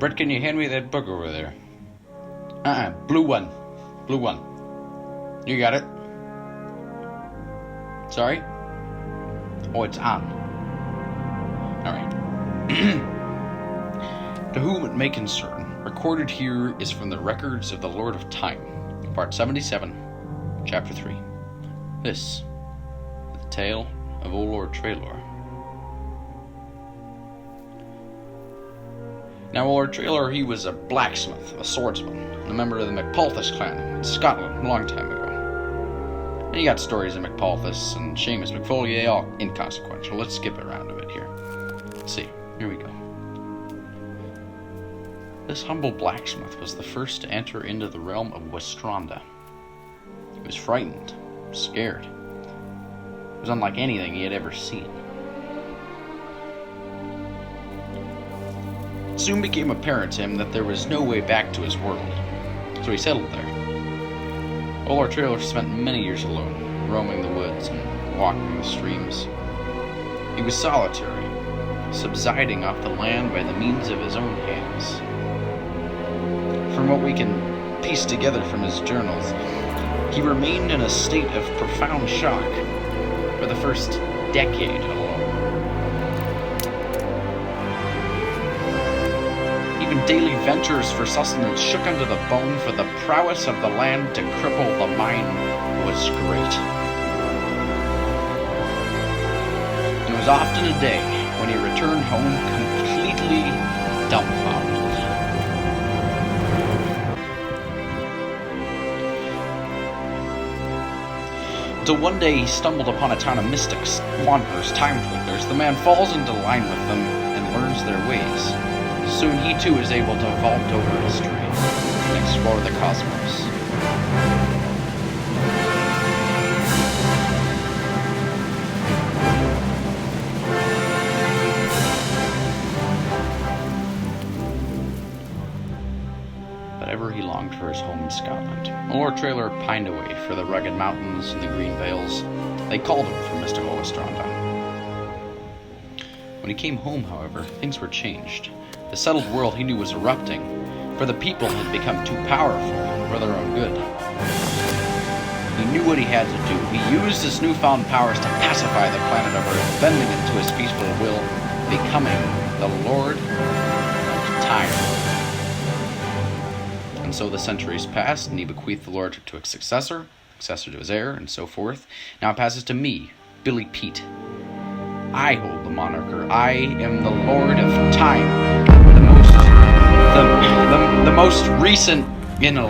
Brett, can you hand me that book over there? Blue one. Blue one. You got it? Sorry? Oh, it's on. Alright. To whom it may concern, recorded here is from the records of the Lord of Time, Part 77, Chapter 3. This is the tale of old Lord Traylor. Now, Lord Traylor, he was a blacksmith, a swordsman, and a member of the MacPolthus clan in Scotland a long time ago. And you got stories of MacPolthus and Seamus MacFollier, all inconsequential. Let's skip around a bit here. Let's see. Here we go. This humble blacksmith was the first to enter into the realm of Westronda. He was frightened, scared. It was unlike anything he had ever seen. It soon became apparent to him that there was no way back to his world, so he settled there. Old Lord Traylor spent many years alone, roaming the woods and walking the streams. He was solitary, subsiding off the land by the means of his own hands. From what we can piece together from his journals, he remained in a state of profound shock for the first decade alone. Even daily ventures for sustenance shook under the bone, for the prowess of the land to cripple the mind was great. It was often a day when he returned home completely dumbfounded. Until one day he stumbled upon a town of mystics, wanderers, time twinklers. The man falls into line with them and learns their ways. Soon he too is able to vault over history and explore the cosmos. But ever he longed for his home in Scotland. Lord Traylor pined away for the rugged mountains and the green vales. They called him from mystical Westronda. When he came home, however, things were changed. The settled world he knew was erupting, for the people had become too powerful for their own good. He knew what he had to do. He used his newfound powers to pacify the planet of Earth, bending it to his peaceful will, becoming the Lord of Time. And so the centuries passed, and he bequeathed the Lord to a successor to his heir, and so forth. Now it passes to me, Billy Pete. I hold the moniker. I am the Lord of Time. The most recent in a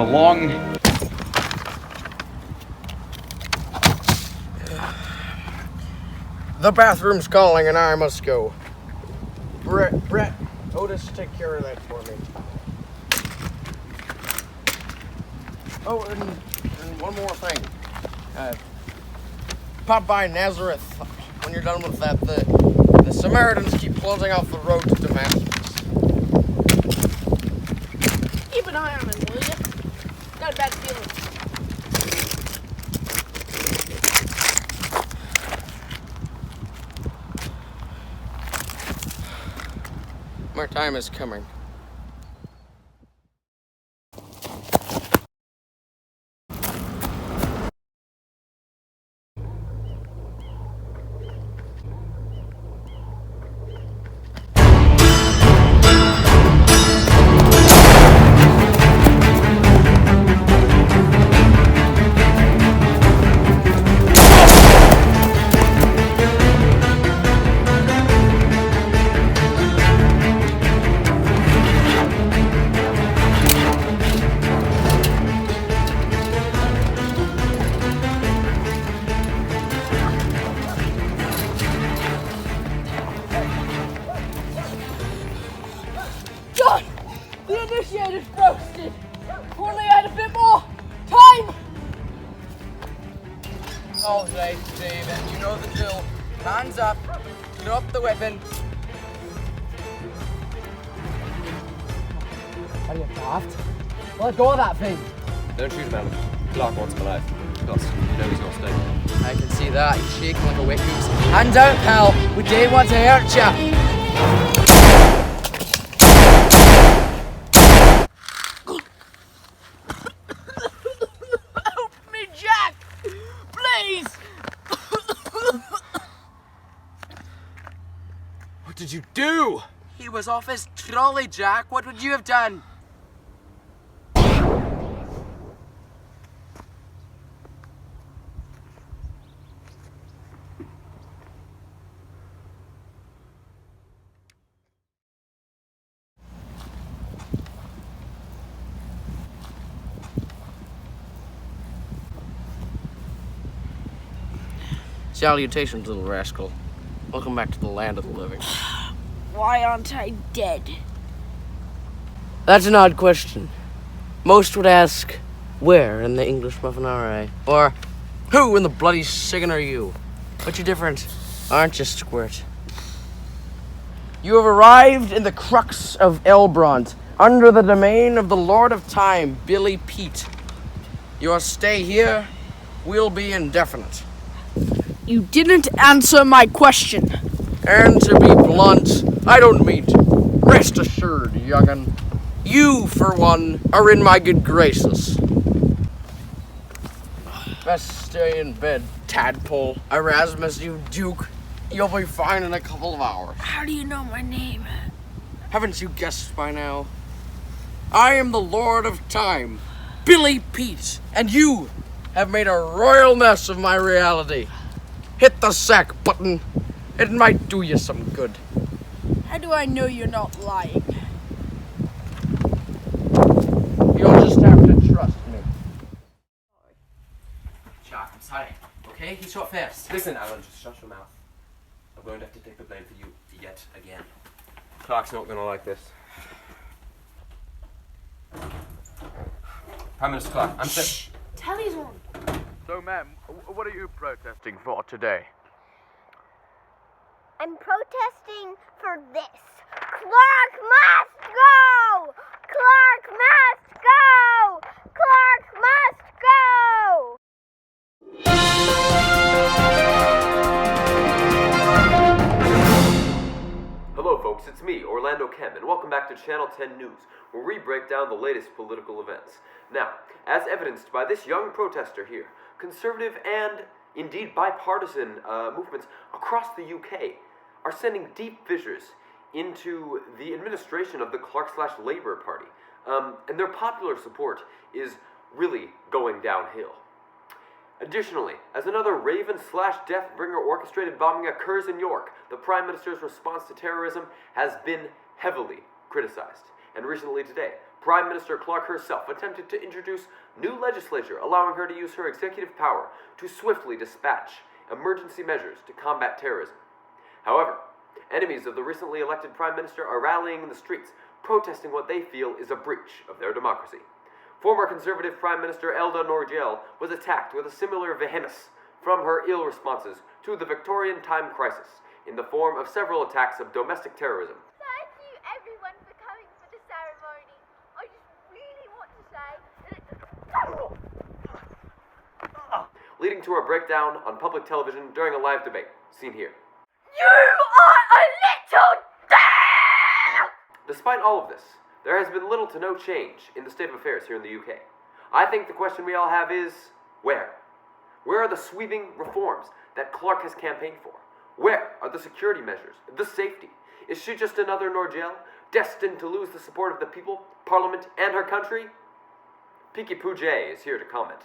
long. The bathroom's calling and I must go. Brett, Otis, take care of that for me. Oh, and one more thing. Pop by Nazareth when you're done with that. The Samaritans keep closing off the road to Damascus. Keep an eye on him, will you? Got a bad feeling. My time is coming. John! The initiator's roasted! If only I had a bit more time! All right, David, you know the drill. Hands up, drop the weapon. Are you daft? Let go of that thing. Don't shoot him, Alan. Clark wants him alive. Plus, you know he's not stable. I can see that. He's shaking like a wet goose. Hands out, pal. We don't want to hurt ya. did you do? He was off his trolley, Jack. What would you have done? Salutations, little rascal. Welcome back to the land of the living. Why aren't I dead? That's an odd question. Most would ask, where in the English muffin are I? Or, who in the bloody sicken are you? But you're different, aren't you, Squirt? You have arrived in the crux of Elbrond, under the domain of the Lord of Time, Billy Pete. Your stay here will be indefinite. You didn't answer my question. And to be blunt, I don't mean to. Rest assured, young'un. You, for one, are in my good graces. Best stay in bed, tadpole. Erasmus, you duke. You'll be fine in a couple of hours. How do you know my name? Haven't you guessed by now? I am the Lord of Time, Billy Pete, and you have made a royal mess of my reality. Hit the sack button. It might do you some good. How do I know you're not lying? You'll just have to trust me. Jack, I'm sorry. Okay, he shot first. Listen, Alan, just shut your mouth. I'm going to have to take the blame for you yet again. Clark's not going to like this. Prime Minister Clark, I'm Telly's on. So, ma'am, what are you protesting for today? I'm protesting for this. Clark must go! Clark must go! Clark must go! Hello folks, it's me, Orlando Kem, and welcome back to Channel 10 News, where we break down the latest political events. Now, as evidenced by this young protester here, conservative and indeed bipartisan movements across the UK are sending deep fissures into the administration of the Clark/Labour Party, and their popular support is really going downhill. Additionally, as another Raven/Deathbringer orchestrated bombing occurs in York, the Prime Minister's response to terrorism has been heavily criticized. And recently today, Prime Minister Clark herself attempted to introduce new legislation allowing her to use her executive power to swiftly dispatch emergency measures to combat terrorism. However, enemies of the recently elected Prime Minister are rallying in the streets, protesting what they feel is a breach of their democracy. Former Conservative Prime Minister Elda Norgel was attacked with a similar vehemence from her ill responses to the Victorian time crisis in the form of several attacks of domestic terrorism. Thank you everyone for coming for the ceremony. I just really want to say that leading to a breakdown on public television during a live debate, seen here. you are a little damn! Despite all of this, there has been little to no change in the state of affairs here in the UK. I think the question we all have is, where? Where are the sweeping reforms that Clark has campaigned for? Where are the security measures, the safety? Is she just another Norgel, destined to lose the support of the people, Parliament, and her country? Pinky Pooh J is here to comment.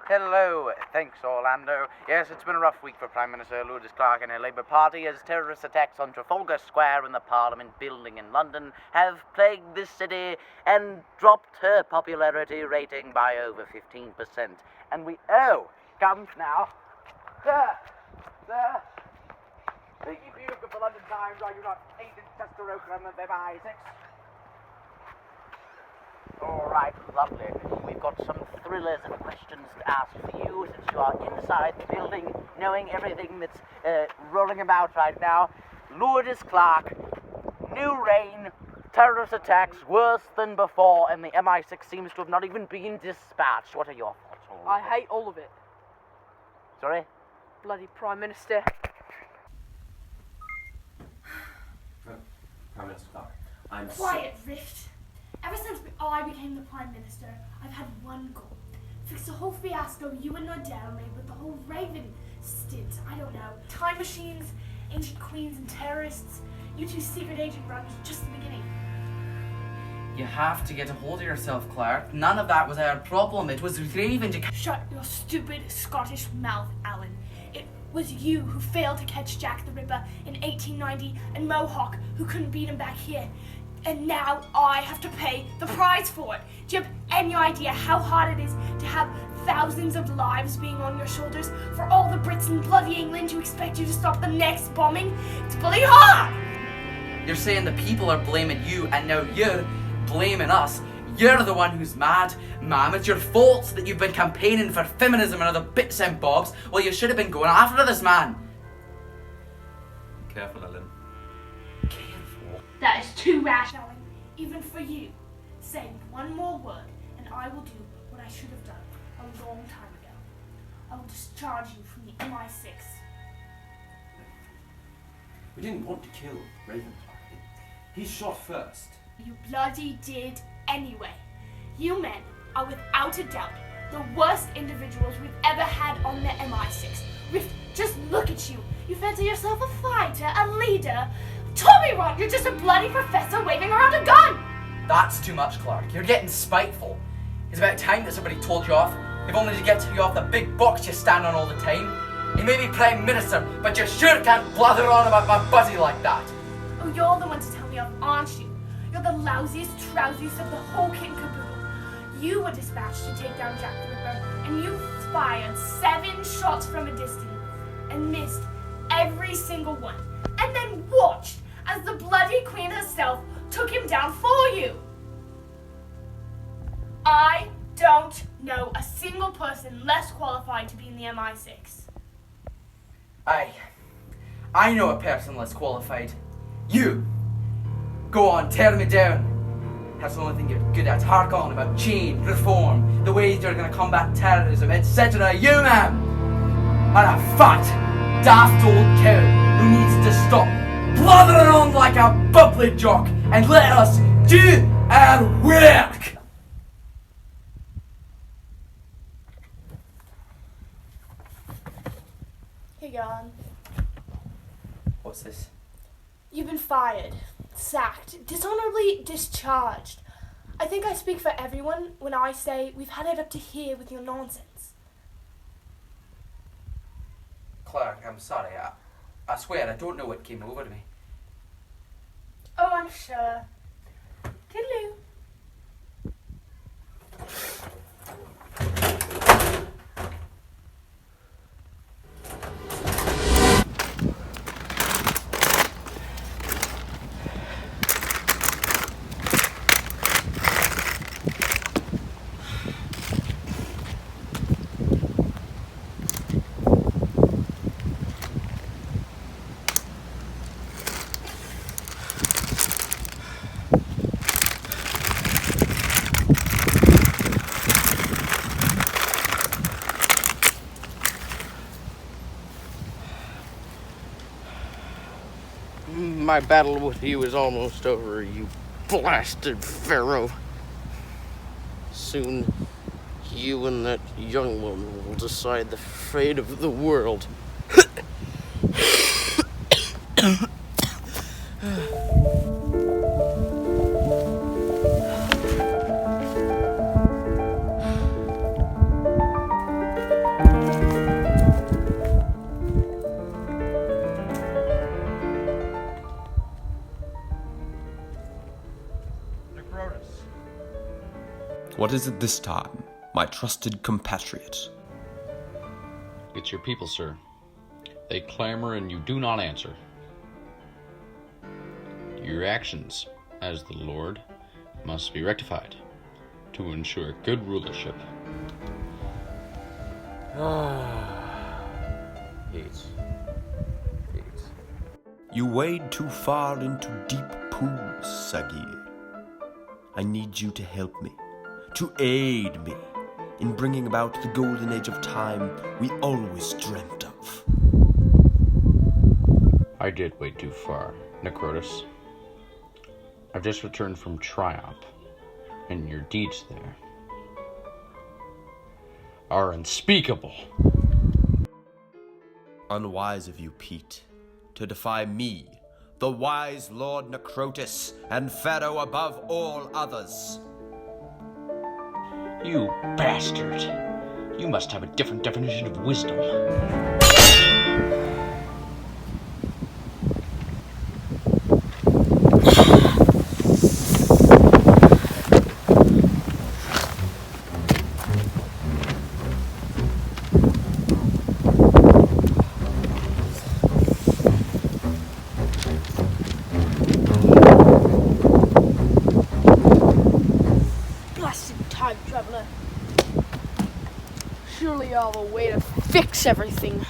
Hello, thanks Orlando. Yes, it's been a rough week for Prime Minister Louis Clark and her Labour Party as terrorist attacks on Trafalgar Square and the Parliament building in London have plagued this city and dropped her popularity rating by over 15%. And comes now. Sir, Pinky Puke of the London Times, are you not Aiden Chester Oakland of MI6? Alright, lovely. We've got some thrillers and questions to ask for you since you are inside the building, knowing everything that's rolling about right now. Lourdes Clark, new reign, terrorist attacks worse than before, and the MI6 seems to have not even been dispatched. What are your thoughts? I hate all of it. Sorry? Bloody Prime Minister. Prime Minister Clark, I'm Quiet, Rift. Ever since I became the Prime Minister, I've had one goal. Fix the whole fiasco you and Nordell made with the whole Raven stint. I don't know. Time machines ancient queens and terrorists. You two secret agent run was just the beginning. You have to get a hold of yourself, Clark. None of that was our problem. It was Raven. Shut your stupid Scottish mouth, Alan. It was you who failed to catch Jack the Ripper in 1890 and Mohawk who couldn't beat him back here. And now I have to pay the price for it. Do you have any idea how hard it is to have thousands of lives being on your shoulders for all the Brits in bloody England to expect you to stop the next bombing? It's bloody hard! You're saying the people are blaming you, and now you're blaming us. You're the one who's mad. Ma'am, it's your fault that you've been campaigning for feminism and other bits and bobs. Well, you should have been going after this man. Careful, Ellen. Careful. That is too rash, Alan. Even for you. Say one more word, and I will do what I should have done a long time ago. I will discharge you from the MI6. We didn't want to kill Raven. He shot first. You bloody did anyway. You men are without a doubt the worst individuals we've ever had on the MI6. Rift, just look at you. You fancy yourself a fighter, a leader. Tommy Ron, you're just a bloody professor waving around a gun. That's too much, Clark. You're getting spiteful. It's about time that somebody told you off. If only to get you off the big box you stand on all the time. You may be Prime Minister, but you sure can't blather on about my buddy like that. Oh, you're the one to tell me off, aren't you? You're the lousiest, trousiest of the whole kit and caboodle. You were dispatched to take down Jack the Ripper, and you fired 7 shots from a distance and missed every single one. And then watched as the bloody Queen herself took him down for you. I don't know a single person less qualified to be in the MI6. I know a person less qualified. You! Go on, tear me down. That's the only thing you're good at. Hark on about change, reform, the ways you're gonna combat terrorism, etc. You, ma'am, are a fat, daft old cow who needs to stop blathering on like a bubbly jock and let us do our work. Hey, Jan. What's this? You've been fired, sacked, dishonorably discharged. I think I speak for everyone when I say we've had it up to here with your nonsense. Clark, I'm sorry. I swear I don't know what came over me. Oh, I'm sure. Toodaloo. My battle with you is almost over, you blasted pharaoh. Soon, you and that young woman will decide the fate of the world. What is it this time, my trusted compatriot? It's your people, sir. They clamor and you do not answer. Your actions, as the Lord, must be rectified to ensure good rulership. Yes. You wade too far into deep pools, Sagir. I need you to help me, to aid me in bringing about the golden age of time we always dreamt of. I did wade too far, Necrotus. I've just returned from Triumph, and your deeds there are unspeakable. Unwise of you, Pete. to defy me, the wise Lord Necrotus, and Pharaoh above all others. You bastard. You must have a different definition of wisdom. Time traveler. Surely you have a way to fix everything.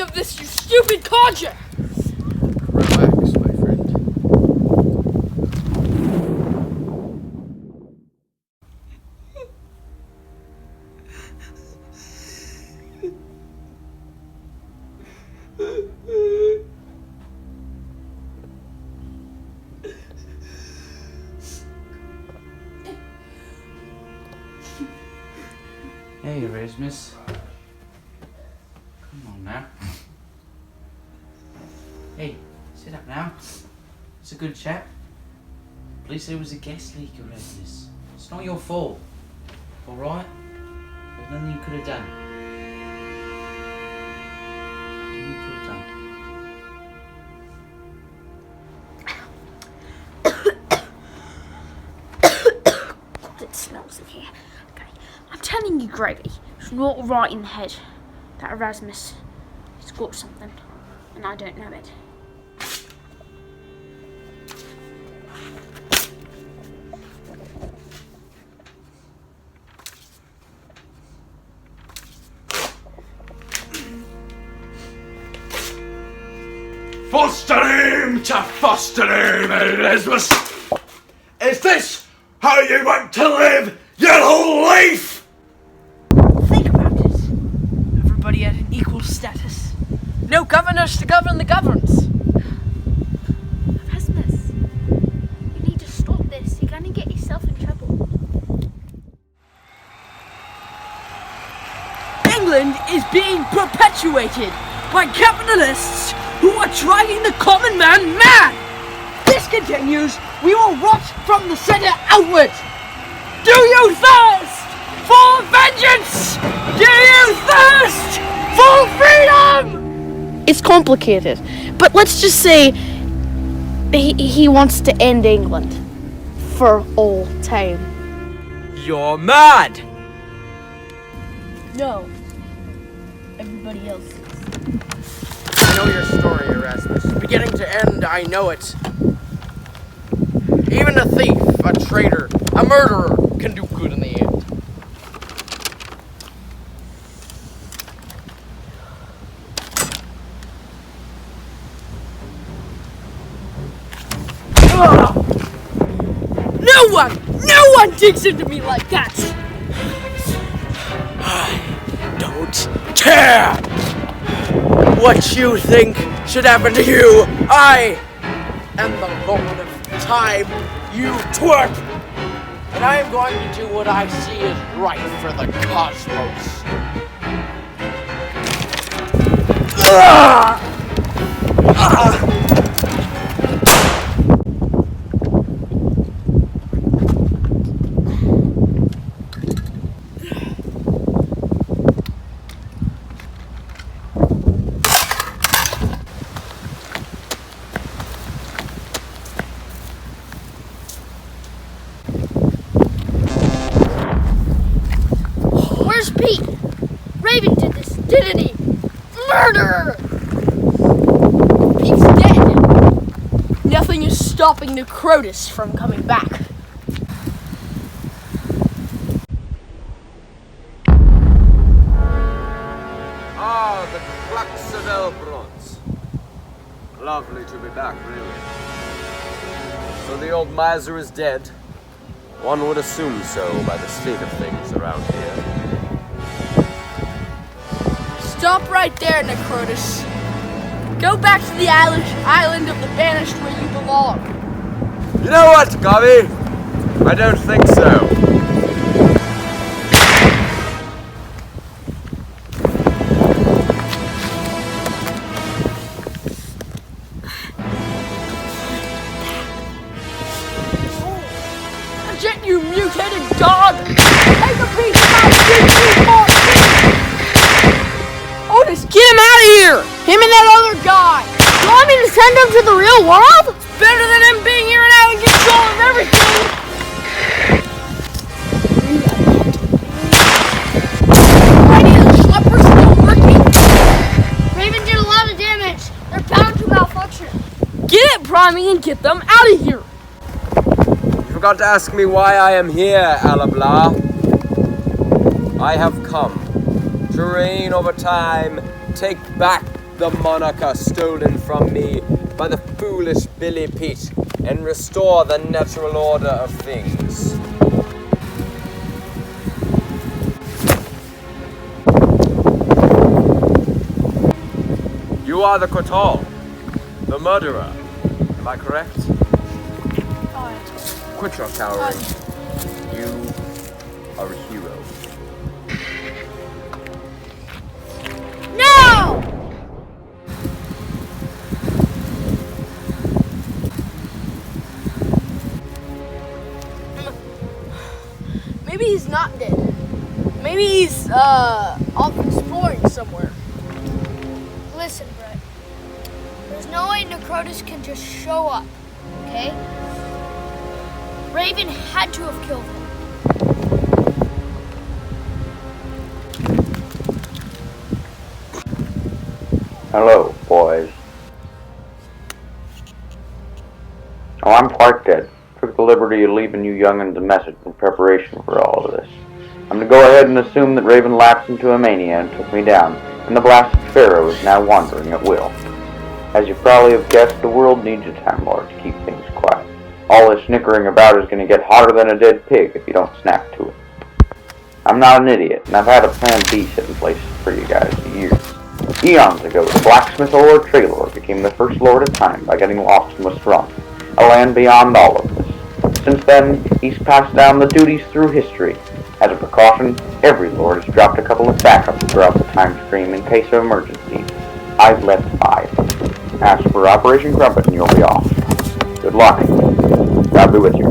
Of this, you stupid conjure! Relax, my friend. Hey, Erasmus. Come on now. Hey, sit up now. It's a good chap. Police said it was a gas leak, Erasmus. It's not your fault. Alright? There's nothing you could have done. Nothing you could have done. God, it smells in here. Okay, I'm telling you, Gravy, it's not right in the head. That Erasmus has got something, and I don't know it. Foster him to foster him, Erasmus! Is this how you want to live your whole life? Think about it. Everybody had an equal status. No governors to govern the governors. Erasmus, you need to stop this. You're gonna get yourself in trouble. England is being perpetuated by capitalists who are driving the common man mad. This continues, we will rot from the centre outward. Do you thirst for vengeance? Do you thirst for freedom? It's complicated, but let's just say he wants to end England for all time. You're mad! No. Everybody else is. I know your story, Erasmus. Beginning to end, I know it. Even a thief, a traitor, a murderer can do good in the end. No one digs into me like that! I don't care what you think should happen to you. I am the Lord of Time, you twerp! And I am going to do what I see is right for the cosmos. Where's Pete? Raven did this, didn't he? Murderer! Pete's dead. Nothing is stopping Necrotus from coming back. Ah, the Clax of Elbrons. Lovely to be back, really. So the old miser is dead? One would assume so by the state of things around here. Stop right there, Necrotus. Go back to the island of the banished where you belong. You know what, Gavi? I don't think so. Get you mutated dog! Take a piece of my DT-14! Otis, get him out of here! Him and that other guy! You want me to send him to the real world? It's better than him being here and having control of everything! Alrighty, the schlepper's still working! Raven did a lot of damage. They're bound to malfunction. Get it, Priming, and get them out of here! You forgot to ask me why I am here, Alabla. I have come to reign over time, take back the Monica stolen from me by the foolish Billy Pete, and restore the natural order of things. You are the Kotal, the murderer. Am I correct? Quit your cowering. You are a hero. No! Maybe he's not dead. Maybe he's, off exploring somewhere. Listen, Brett. There's no way Necrotus can just show up, okay? Raven had to have killed him. Hello, boys. Oh, I'm quite dead. Took the liberty of leaving you young'uns a message in preparation for all of this. I'm to go ahead and assume that Raven lapsed into a mania and took me down, and the blasted Pharaoh is now wandering at will. As you probably have guessed, the world needs a Time Lord to keep things quiet. All this snickering about is going to get hotter than a dead pig if you don't snap to it. I'm not an idiot, and I've had a plan B set in place for you guys for years. Eons ago, the blacksmith Lord Traylord became the first Lord of Time by getting lost in Westron, a land beyond all of this. Since then, he's passed down the duties through history. As a precaution, every Lord has dropped a couple of backups throughout the time stream in case of emergency. I've left 5. Ask for Operation Crumpet and you'll be off. Good luck. God be with you.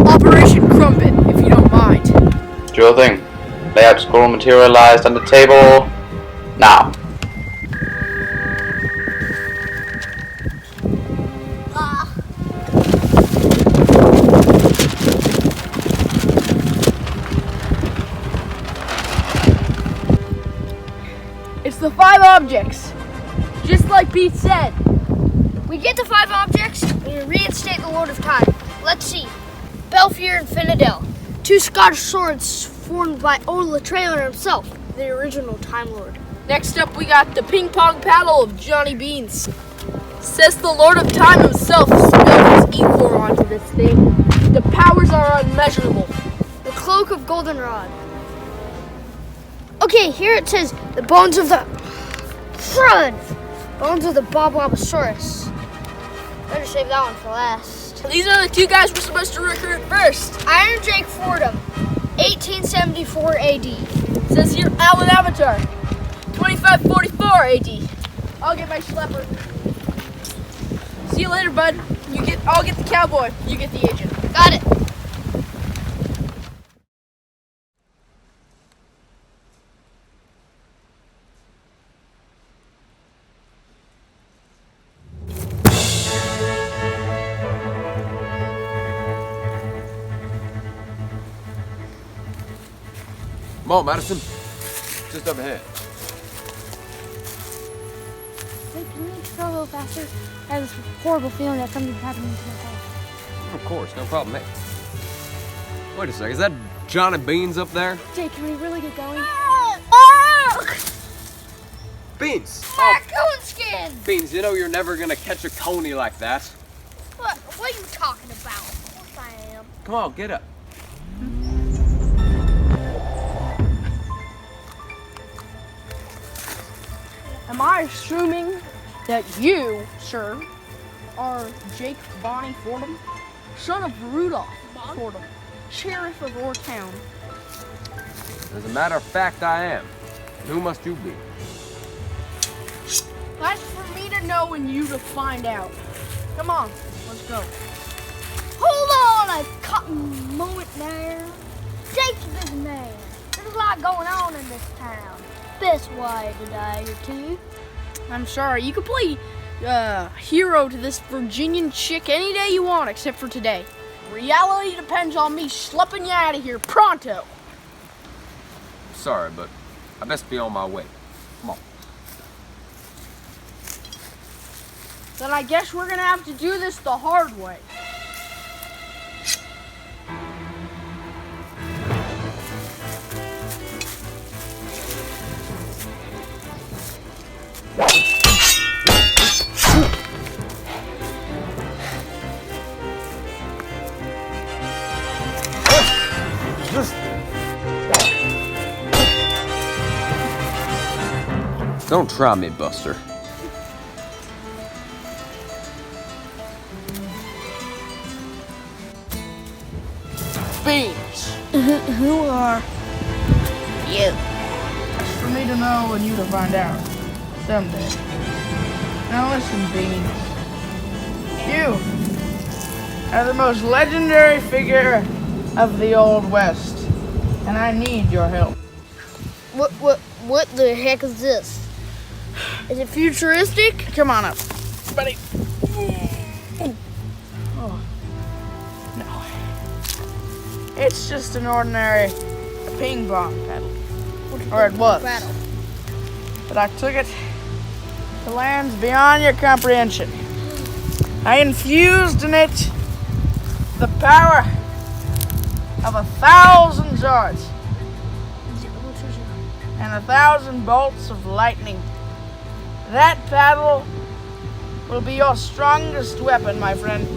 Operation Crumpet, if you don't mind. Sure thing. Layout scroll materialized on the table. Now. It's the 5 objects. Just like Pete said. We get the 5 objects, and we reinstate the Lord of Time. Let's see. Belfier and Finadel. 2 Scottish swords formed by Ola Traylor himself, the original Time Lord. Next up, we got the ping pong paddle of Johnny Beans. Says the Lord of Time himself spilled his ether onto this thing. The powers are unmeasurable. The cloak of Goldenrod. Okay, here it says the bones of the bones of the Bobosaurus. Better save that one for last. These are the 2 guys we're supposed to recruit first. Iron Jake Fordham, 1874 AD. Says here Alan Avatar, 2544 AD. I'll get my schlepper. See you later, bud. I'll get the cowboy. You get the agent. Got it. Come on, Madison. Just up ahead. Wait, can we go a little faster? I have this horrible feeling that something's happening to my car. Of course, no problem, mate. Wait a second, is that Johnny Beans up there? Jake, can we really get going? Beans! My coon skin! Beans, you know you're never gonna catch a coney like that. What are you talking about? Of course I am. Come on, get up. Am I assuming that you, sir, are Jake Bonnie Fordham, son of Rudolph Fordham, sheriff of our town? As a matter of fact, I am. Who must you be? That's for me to know and you to find out. Come on, let's go. Hold on a moment there. Jake's a busy man. There's a lot going on in this town. Best way today or two. I'm sorry, you can play hero to this Virginian chick any day you want except for today. Reality depends on me schlepping you out of here pronto. Sorry, but I best be on my way. Come on. Then I guess we're gonna have to do this the hard way. Don't try me, Buster. Beans. Who are you? That's for me to know and you to find out. Someday. Now listen, Beans. You are the most legendary figure of the Old West. And I need your help. What the heck is this? Is it futuristic? Come on up, buddy. Oh. No. It's just an ordinary ping pong paddle. Or it was. But I took it to lands beyond your comprehension. I infused in it the power of 1,000 Zords and 1,000 bolts of lightning. That paddle will be your strongest weapon, my friend.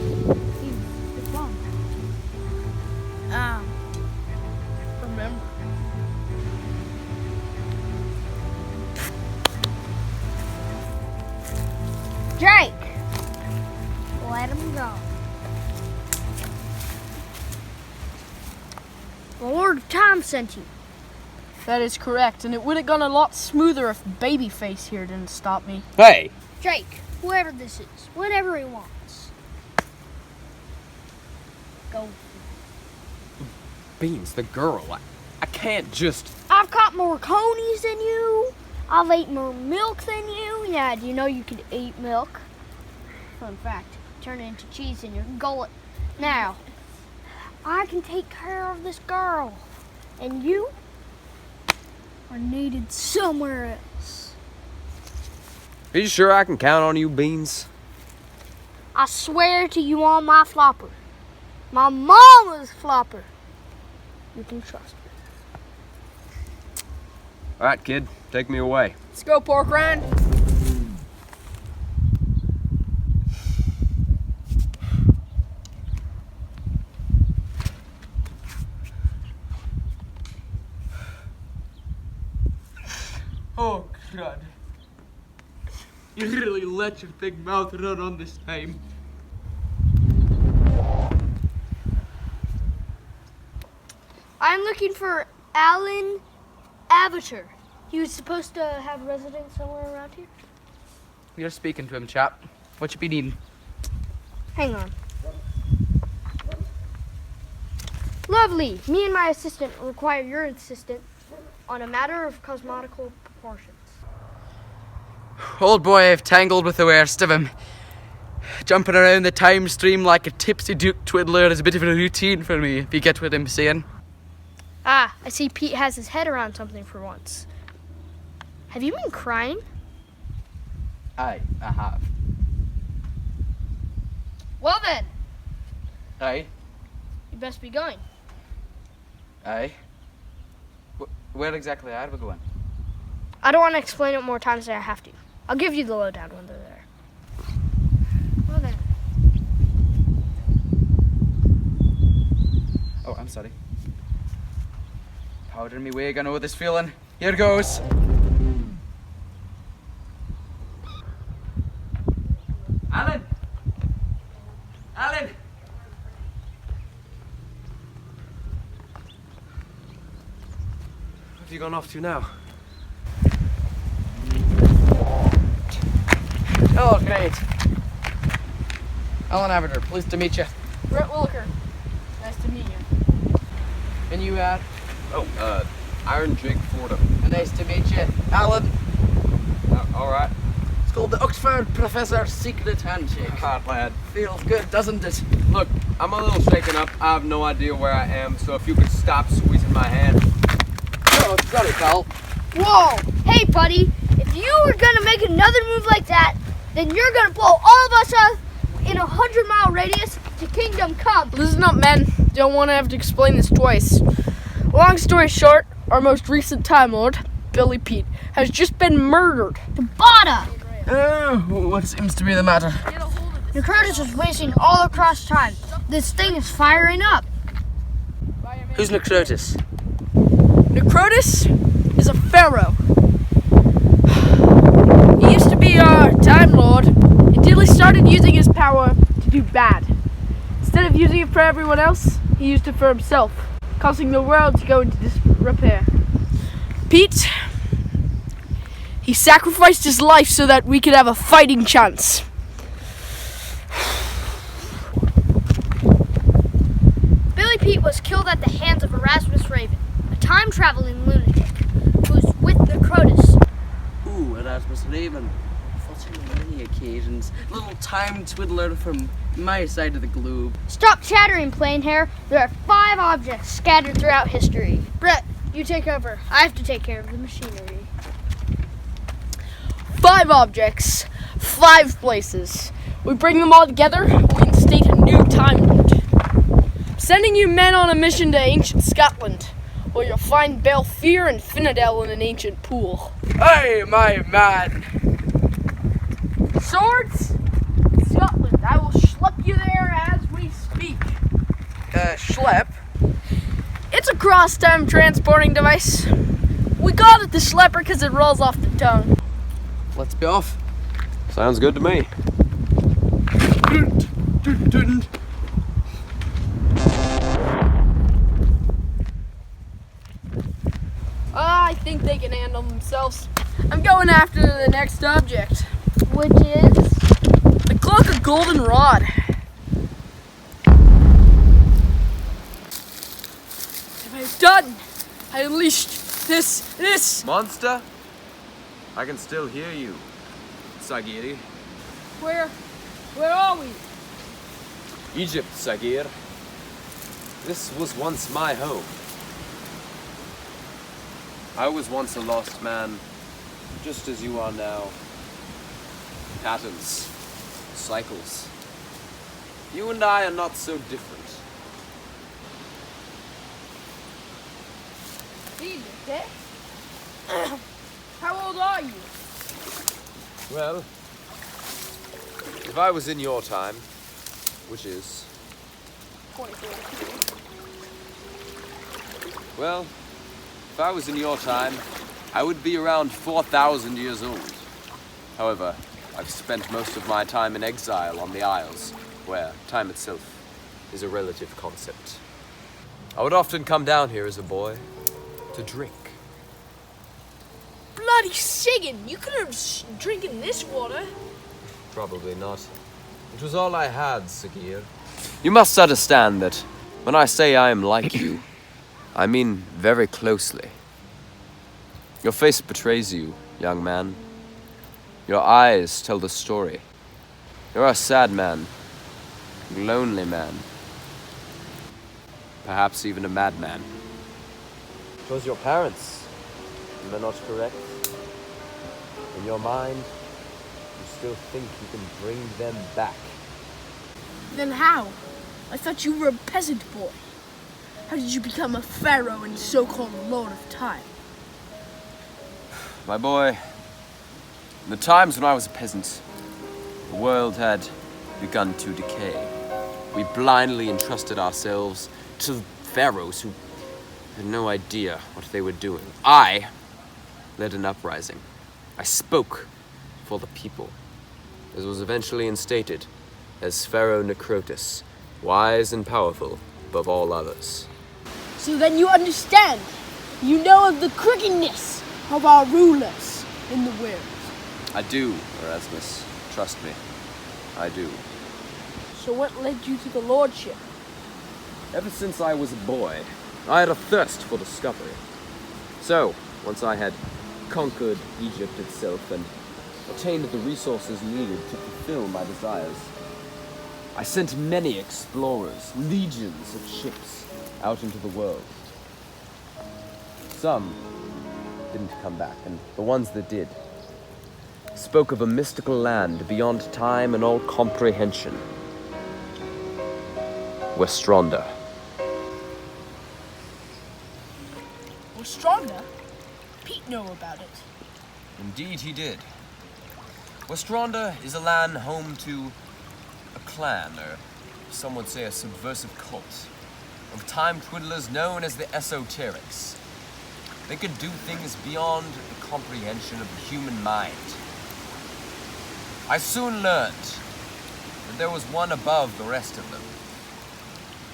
Remember. Jake, let him go. The Lord of Time sent you. That is correct, and it would have gone a lot smoother if Babyface here didn't stop me. Hey! Jake, whoever this is, whatever he wants. Go. Beans, the girl. I can't just... I've caught more conies than you. I've ate more milk than you. Yeah, do you know you could eat milk? Fun fact, turn it into cheese in your gullet. Now, I can take care of this girl. And you are needed somewhere else. Are you sure I can count on you, Beans? I swear to you on my flopper. My mama's flopper. You can trust me. All right, kid. Take me away. Let's go, pork rind. Oh, crud. You really let your big mouth run on this time. I'm looking for Alan Avatar. He was supposed to have residence somewhere around here. You're speaking to him, chap. What you be needing? Hang on. Lovely. Me and my assistant require your assistance on a matter of cosmetical proportions. Old boy, I've tangled with the worst of him. Jumping around the time stream like a tipsy Duke Twiddler is a bit of a routine for me, if you get what I'm saying. Ah, I see Pete has his head around something for once. Have you been crying? Aye, I have. Well then, Aye, you best be going. aye. Where exactly are we going? I don't want to explain it more times than I have to. I'll give you the lowdown when they're there. Well then. Powder me wig, I know this feeling. Here goes. Alan! Alan! What have you gone off to now? Oh, great. Alan Aberdeen, pleased to meet you. Brett Wilker. Nice to meet you. And you, Iron Drake Fordham. Nice to meet you. Alan. Alright. It's called the Oxford Professor's Secret Handshake. Hot lad. Feels good, doesn't it? Look, I'm a little shaken up. I have no idea where I am, so if you could stop squeezing my hand. Oh, sorry, pal. Whoa! Hey, buddy. If you were gonna make another move like that, then you're gonna blow all of us up in a 100-mile radius to Kingdom Come. Listen up, men. Don't want to have to explain this twice. Long story short, our most recent Time Lord, Billy Pete, has just been murdered. Tabata! What seems to be the matter? Necrotus is racing all across time. This thing is firing up. Who's Necrotus? Necrotus is a pharaoh. He used to be our Time Lord until he started using his power to do bad. Instead of using it for everyone else, he used it for himself, causing the world to go into disrepair. Pete, he sacrificed his life so that we could have a fighting chance. Billy Pete was killed at the hands of Erasmus Raven, a time-traveling lunatic who was with Necrotus. Ooh, Erasmus Raven. Fought him on many occasions. Little time twiddler from my side of the globe. Stop chattering, plain hair. There are 5 objects scattered throughout history. Brett, you take over. I have to take care of the machinery. 5 objects, 5 places. We bring them all together, we instate a new Time Lord. Sending you men on a mission to ancient Scotland, where you'll find Belfier and Finadel in an ancient pool. Hey, my man! Swords? Scotland. I will schlep you there as we speak. Schlep? It's a cross-time transporting device. We call it the schlepper because it rolls off the tongue. Let's be off. Sounds good to me. I think they can handle themselves. I'm going after the next object. Which is? The Cloak of Golden Rod. If I've done, I unleashed this. Monster? I can still hear you, Sagiri. Where are we? Egypt, Sagir. This was once my home. I was once a lost man, just as you are now. Patterns, cycles. You and I are not so different. Jesus, eh? How old are you? Well, if I was in your time, which is... 24. Well, if I was in your time, I would be around 4,000 years old. However, I've spent most of my time in exile on the Isles, where time itself is a relative concept. I would often come down here as a boy to drink. Bloody Sigan, you could have drinking this water. Probably not. It was all I had, Sagir. You must understand that when I say I am like you, I mean very closely. Your face betrays you, young man. Your eyes tell the story. You're a sad man, lonely man, perhaps even a madman. It was your parents, am I not correct? In your mind, you still think you can bring them back. Then how? I thought you were a peasant boy. How did you become a pharaoh and so-called Lord of Time? My boy, in the times when I was a peasant, the world had begun to decay. We blindly entrusted ourselves to pharaohs who had no idea what they were doing. I led an uprising. I spoke for the people, as was eventually instated as Pharaoh Necrotus, wise and powerful above all others. So then you understand. You know of the crookedness of our rulers in the world. I do, Erasmus. Trust me. I do. So what led you to the lordship? Ever since I was a boy, I had a thirst for discovery. So, once I had conquered Egypt itself and obtained the resources needed to fulfill my desires, I sent many explorers, legions of ships, out into the world. Some didn't come back, and the ones that did spoke of a mystical land beyond time and all comprehension. Westronda. Westronda? Pete know about it. Indeed he did. Westronda is a land home to a clan, or some would say a subversive cult, of time twiddlers known as the Esoterics. They could do things beyond the comprehension of the human mind. I soon learned that there was one above the rest of them.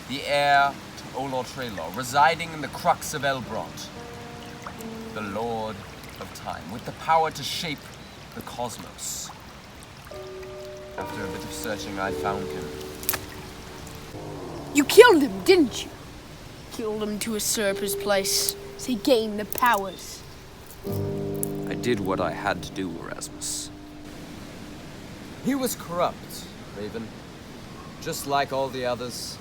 The heir to Olor Traylor, residing in the crux of Elbrond. The Lord of Time, with the power to shape the cosmos. After a bit of searching, I found him. You killed him, didn't you? Killed him to usurp his place, so he gained the powers. I did what I had to do, Erasmus. He was corrupt, Raven. Just like all the others.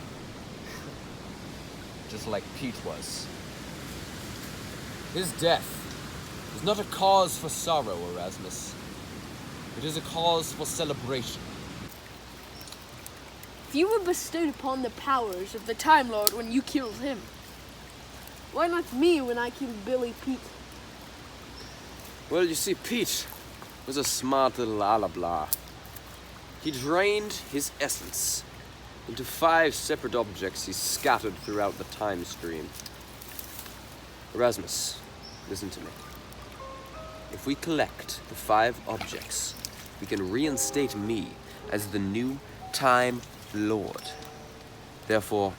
Just like Pete was. His death is not a cause for sorrow, Erasmus. It is a cause for celebration. If you were bestowed upon the powers of the Time Lord when you killed him, why not me when I killed Billy Pete? Well, you see, Pete was a smart little alabla. He drained his essence into 5 separate objects he scattered throughout the time stream. Erasmus, listen to me. If we collect the 5 objects, we can reinstate me as the new Time Lord. Therefore,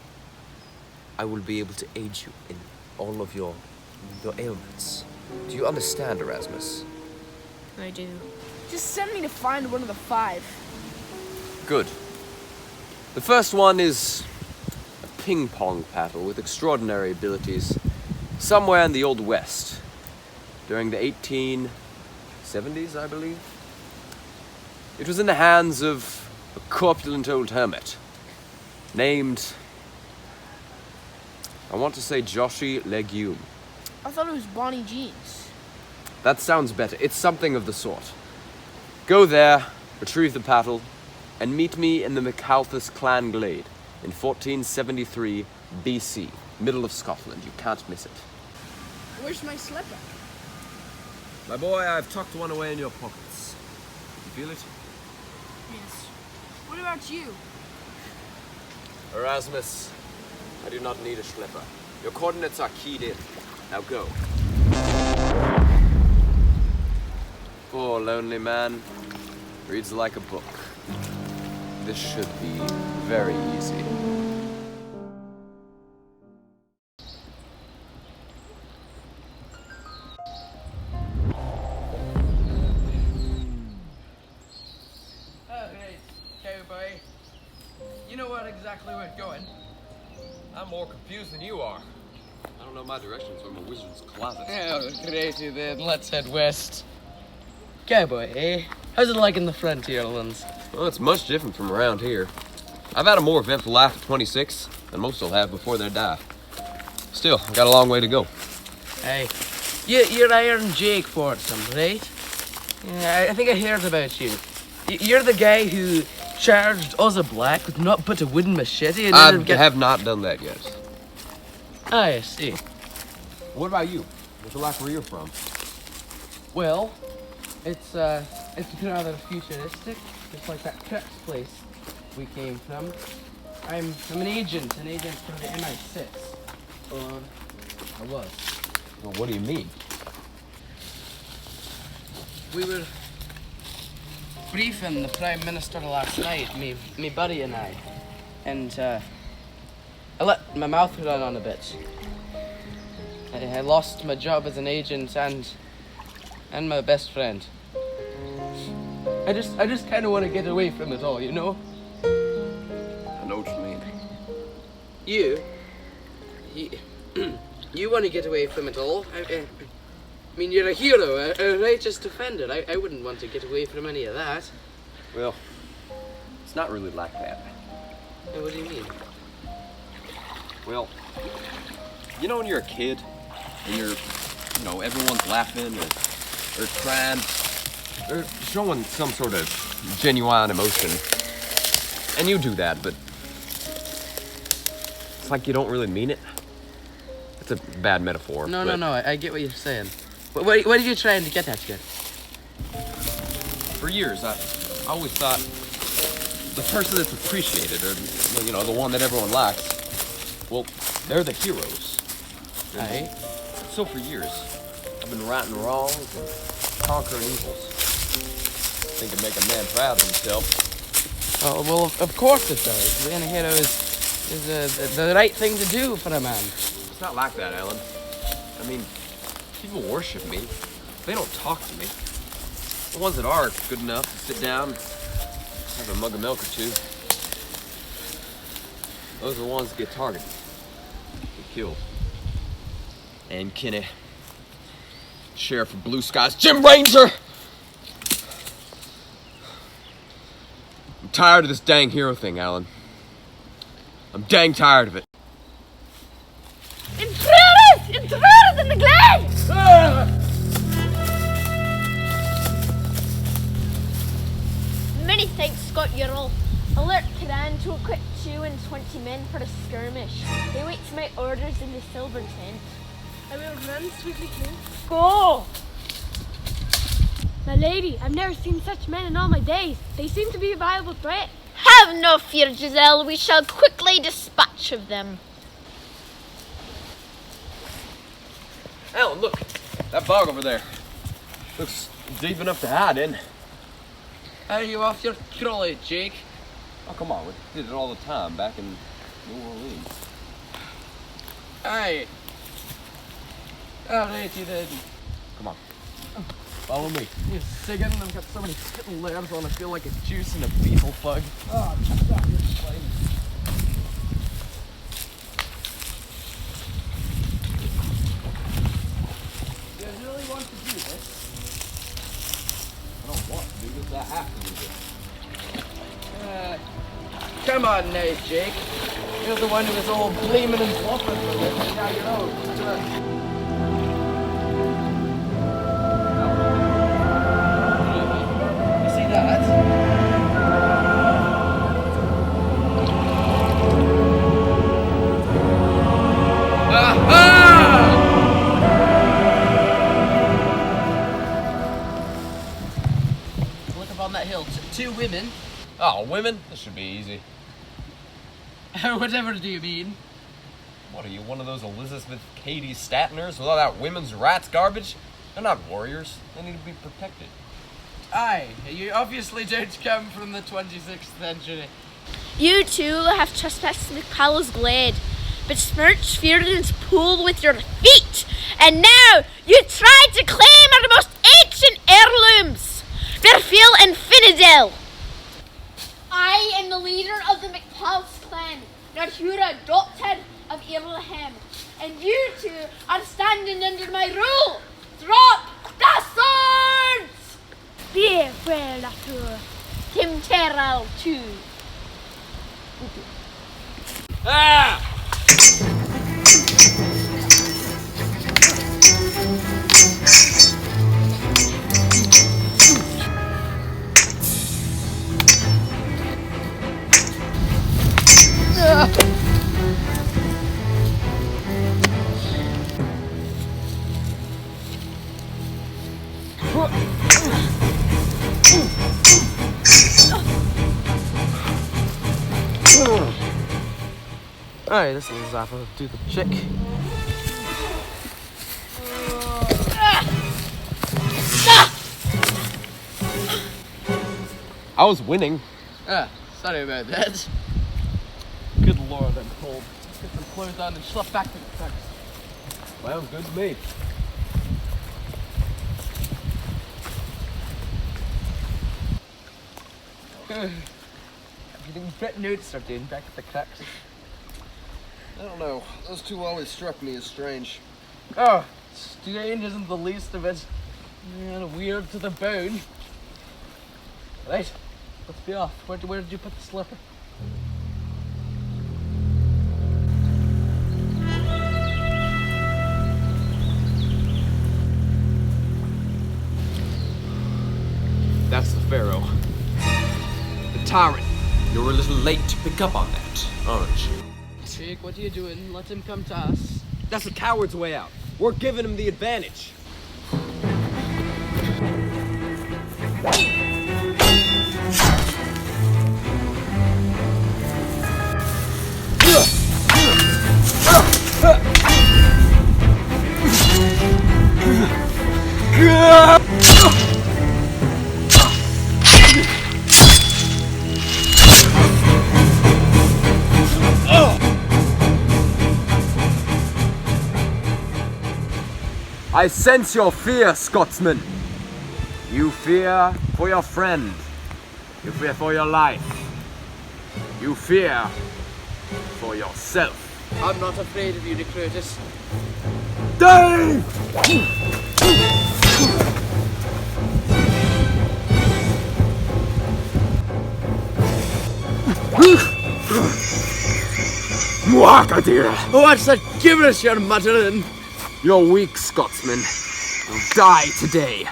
I will be able to aid you in all of your ailments. Do you understand, Erasmus? I do. Just send me to find one of the 5. Good. The first one is a ping-pong paddle with extraordinary abilities somewhere in the Old West during the 1870s, I believe. It was in the hands of a corpulent old hermit named, I want to say Joshi Legume. I thought it was Bonnie Jeans. That sounds better. It's something of the sort. Go there, retrieve the paddle, and meet me in the McAlthus Clan Glade in 1473 BC, middle of Scotland. You can't miss it. Where's my slipper? My boy, I've tucked one away in your pockets. You feel it? Yes. What about you? Erasmus, I do not need a schlepper. Your coordinates are keyed in. Now go. Poor lonely man. Reads like a book. This should be very easy. Hey, cowboy. You know where exactly we're going? I'm more confused than you are. I don't know my directions from a wizard's closet. Oh, crazy then. Let's head west. Cowboy, eh? How's it like in the frontierlands? Well, it's much different from around here. I've had a more eventful life at 26 than most will have before they die. Still, I've got a long way to go. Hey, you're Iron Jake Fortsome, right? Yeah, I think I heard about you. You're the guy who charged us a black with not but a wooden machete and I have not done that yet. I see. What about you? What's the like where you're from? Well, it's rather futuristic, just like that Kirk's place we came from. I'm an agent for the MI6. I was. Well, what do you mean? We were briefing the Prime Minister last night, me buddy and I. And I let my mouth run on a bit. I lost my job as an agent and my best friend. I just kind of want to get away from it all, you know? I know what you mean. You want to get away from it all. I mean, you're a hero, a righteous defender. I wouldn't want to get away from any of that. Well, it's not really like that. What do you mean? Well, you know when you're a kid and everyone's laughing or crying or showing some sort of genuine emotion, and you do that, but it's like you don't really mean it. It's a bad metaphor. No, I get what you're saying. What are you trying to get at here? For years, I always thought the person that's appreciated, or the one that everyone likes, well, they're the heroes. Aye. So for years, I've been righting wrongs and conquering evils. I think it'd make a man proud of himself. Oh, well, of course it does. Being a hero is the right thing to do for a man. It's not like that, Alan. I mean, people worship me. They don't talk to me. The ones that are good enough to sit down, have a mug of milk or two, those are the ones that get targeted, get killed. Ann Kinney, Sheriff of Blue Skies, Jim Ranger! I'm tired of this dang hero thing, Alan. I'm dang tired of it. Intruders! Intruders in the glade! Many thanks, Scott Earl. Alert Kiran to equip 2 and 20 men for a skirmish. They wait my orders in the silver tent. I will run swiftly too. Go! My lady, I've never seen such men in all my days. They seem to be a viable threat. Have no fear, Giselle. We shall quickly dispatch of them. Alan, look. That bog over there. Looks deep enough to hide in. Are you off your trolley, Jake? Oh, come on. We did it all the time back in New Orleans. Aye. Alrighty then. Come on. Follow me. You're singing. I've got so many little layers on. I feel like a juice in a beetle bug. Oh, stop your slave. Do you really want to do this? I don't want to do this. I have to do this. Come on now, Jake. You're the one who was all gleaming and flopping for this. Now you're out. You see that? Look up on that hill. 2 women. Oh, women? This should be easy. Whatever do you mean? What are you, one of those Elizabeth Cady Statners with all that women's rights garbage? They're not warriors. They need to be protected. Aye, you obviously don't come from the 26th century. You two have trespassed McCallow's glade, besmirched Fearden's pool with your feet, and now you try to claim our most ancient heirlooms, Verfiel and Finidel. I am the leader of the McCall's clan, Narhura, daughter of Irlahem, and you two are standing under my rule. Drop the swords! Bien, frère Latour. Tim Terrell, too. Ah! Alright, this is Zappa. Do the chick. I was winning. Sorry about that. Good lord, I'm cold. Let's get some clothes on and slip back to the trucks. Sounds good to me. You think you threatened to start doing back at the cracks? I don't know. Those two always struck me as strange. Oh, strange isn't the least of it. Yeah, weird to the bone. Right, let's be off. Where did you put the slipper? That's the Pharaoh. The tyrant. You were a little late to pick up on that, aren't you? Jake, what are you doing? Let him come to us. That's the coward's way out. We're giving him the advantage. I sense your fear, Scotsman. You fear for your friend. You fear for your life. You fear for yourself. I'm not afraid of you, Necrotus. Dave! What's that gibberish you're muttering? You're weak, Scotsman. You'll die today.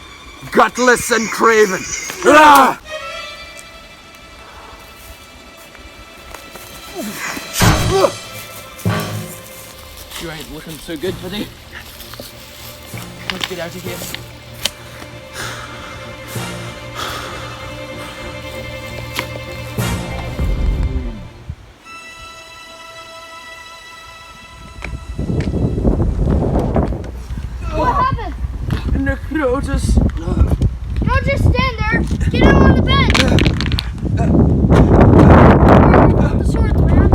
Gutless and craven. Ah! You ain't looking so good, buddy. Let's get out of here. What happened? Necrotus. Don't just stand there. Get him on the bed. The sword, man.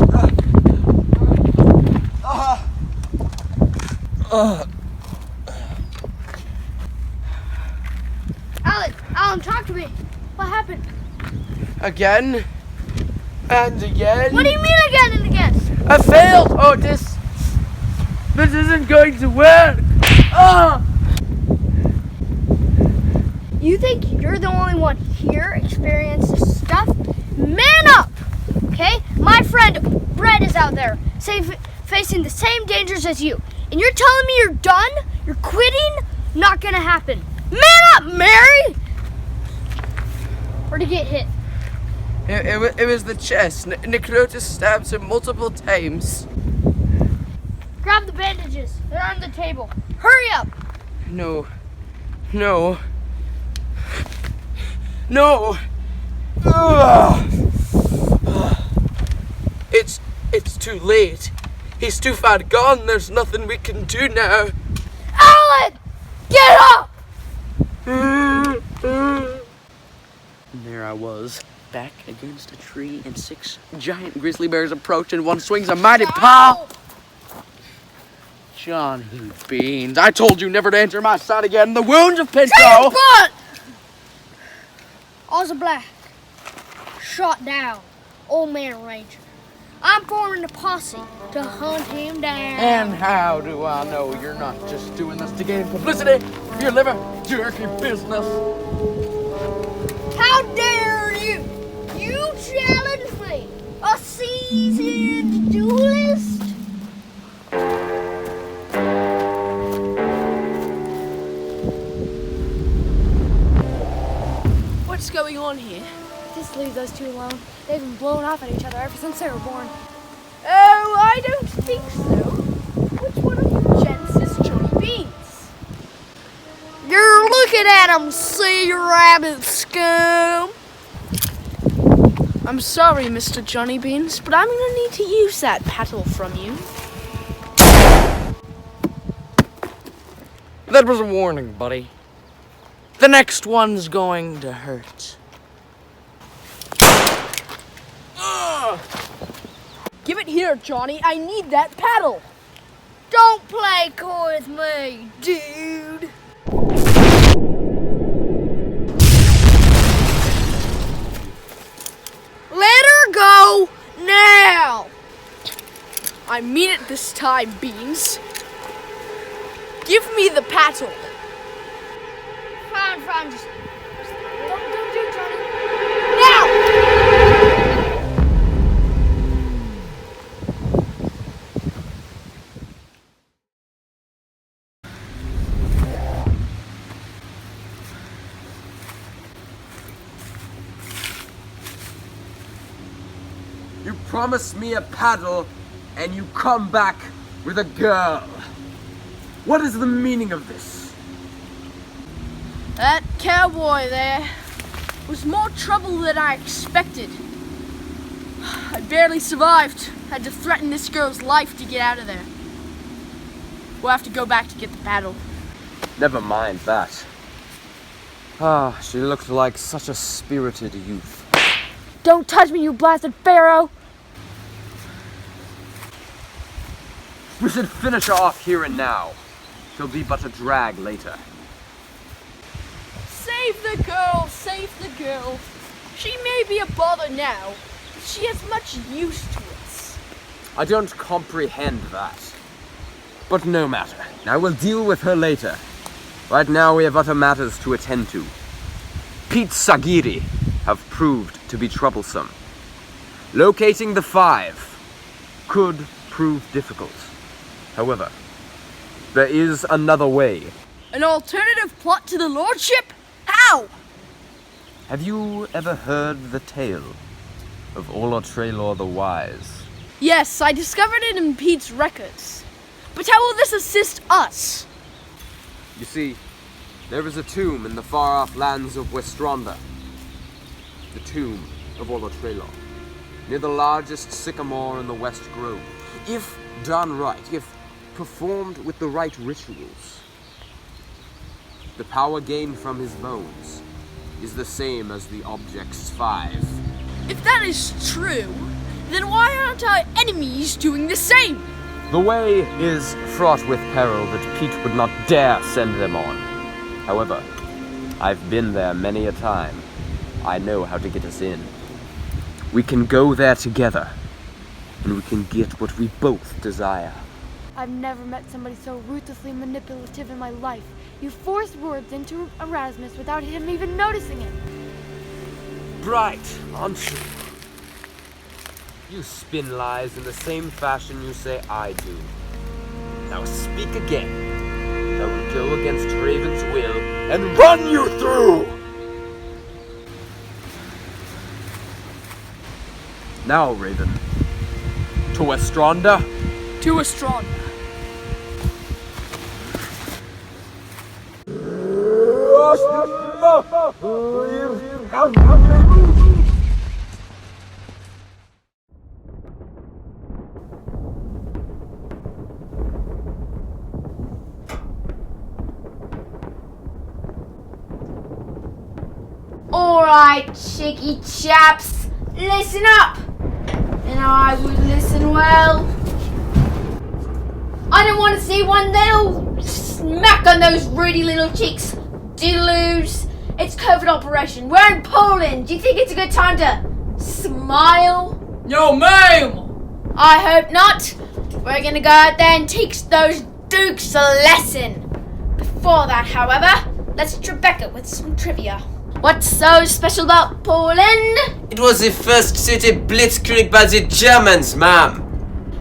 Alan, talk to me. What happened? Again and again. What do you mean again and again? I failed, Otis. This isn't going to work. You think you're the only one here experiencing this stuff? Man up! Okay? My friend Brett is out there facing the same dangers as you. And you're telling me you're done? You're quitting? Not gonna happen. Man up, Mary! Where'd he get hit? It was the chest. Necrotus stabs him multiple times. Grab the bandages. They're on the table. Hurry up! No. It's too late. He's too far gone. There's nothing we can do now. Alan! Get up! And there I was, back against a tree, and 6 giant grizzly bears approach, and one swings a mighty paw. Johnny Beans, I told you never to enter my sight again. The wounds of Pinto. Butt! Ozza Black. Shot down. Old Man Ranger. I'm forming a posse to hunt him down. And how do I know you're not just doing this to gain publicity for your liver jerky business? How dare you? You challenge me, a seasoned duelist? What's going on here? Just leave those two alone. They've been blowing off at each other ever since they were born. Oh, I don't think so. Which one of you gents is Johnny Beans? You're looking at him, sea rabbit scum. I'm sorry, Mr. Johnny Beans, but I'm gonna need to use that paddle from you. That was a warning, buddy. The next one's going to hurt. here, Johnny. I need that paddle. Don't play coy with me, dude. Let her go now. I mean it this time, Beans. Give me the paddle. Fine, just don't do it, Johnny. Now! You promise me a paddle, and you come back with a girl. What is the meaning of this? That cowboy there was more trouble than I expected. I barely survived. Had to threaten this girl's life to get out of there. We'll have to go back to get the paddle. Never mind that. She looked like such a spirited youth. Don't touch me, you blasted pharaoh! We should finish her off here and now. She'll be but a drag later. Save the girl, save the girl. She may be a bother now, but she has much use to us. I don't comprehend that. But no matter. I will deal with her later. Right now we have other matters to attend to. Pete Sagiri have proved to be troublesome. Locating the 5 could prove difficult. However, there is another way. An alternative plot to the Lordship? How? Have you ever heard the tale of Ola Traylor the Wise? Yes, I discovered it in Pete's records. But how will this assist us? You see, there is a tomb in the far-off lands of Westronda. The tomb of Ola Traylor, near the largest sycamore in the West Grove. If done right, if performed with the right rituals, the power gained from his bones is the same as the Object's 5. If that is true, then why aren't our enemies doing the same? The way is fraught with peril that Pete would not dare send them on. However, I've been there many a time. I know how to get us in. We can go there together, and we can get what we both desire. I've never met somebody so ruthlessly manipulative in my life. You forced words into Erasmus without him even noticing it. Bright, aren't you? You spin lies in the same fashion you say I do. Now speak again. I will go against Raven's will and run you through! Now, Raven. To Westronda? To Westronda. Alright, cheeky chaps, listen up! And I would listen well. I don't want to see one little smack on those ruddy little cheeks. Doodaloos. It's COVID operation. We're in Poland. Do you think it's a good time to smile? No, ma'am! I hope not. We're gonna go out there and teach those dukes a lesson. Before that, however, let's Tribeca with some trivia. What's so special about Poland? It was the first city blitzkrieg by the Germans, ma'am.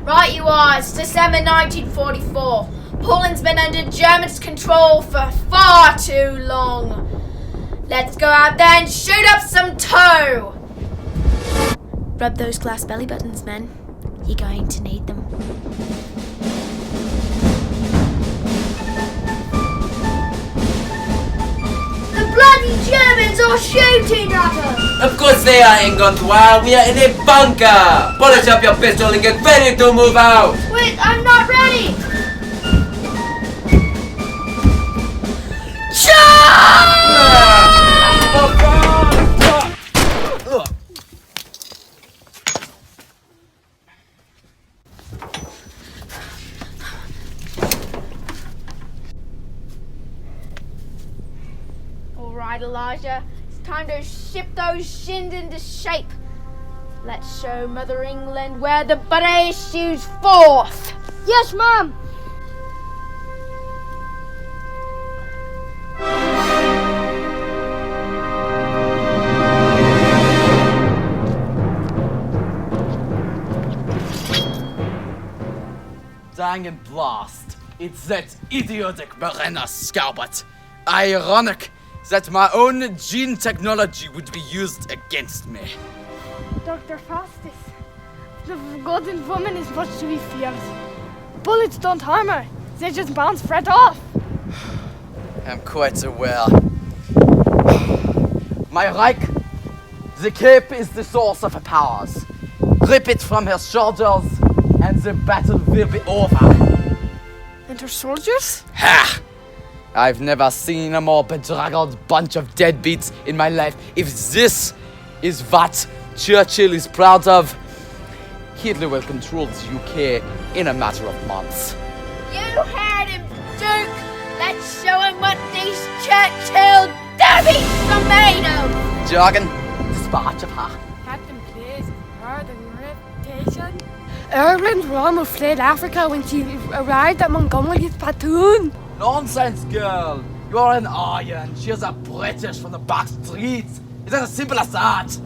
Right you are, it's December 1944. Poland's been under German control for far too long. Let's go out there and shoot up some toe! Rub those glass belly buttons, men. You're going to need them. The bloody Germans are shooting at us! Of course they are, Ingontwar. We are in a bunker. Polish up your pistol and get ready to move out. Wait, I'm not ready! right, Elijah. It's time to ship those shins into shape. Let's show Mother England where the butter issues forth. Yes, Mom. Dang and blast. It's that idiotic Marina Scout. Ironic that my own gene technology would be used against me. Dr. Faustus, the Forgotten Woman is much to be feared. Bullets don't harm her. They just bounce right off. I'm quite aware. My Reich, the cape is the source of her powers. Rip it from her shoulders, and the battle will be over. And her soldiers? Ha! I've never seen a more bedraggled bunch of deadbeats in my life. If this is what Churchill is proud of, Hitler will control the UK in a matter of months. You heard him, Duke. Let's show him what these Churchill deadbeats are made of. Jargon, dispatch of her. Captain, please, pardon your reputation. Erwin Rommel fled Africa when she arrived at Montgomery's platoon. Nonsense, girl. You are an Aryan. She is a British from the back streets. It's as simple as that.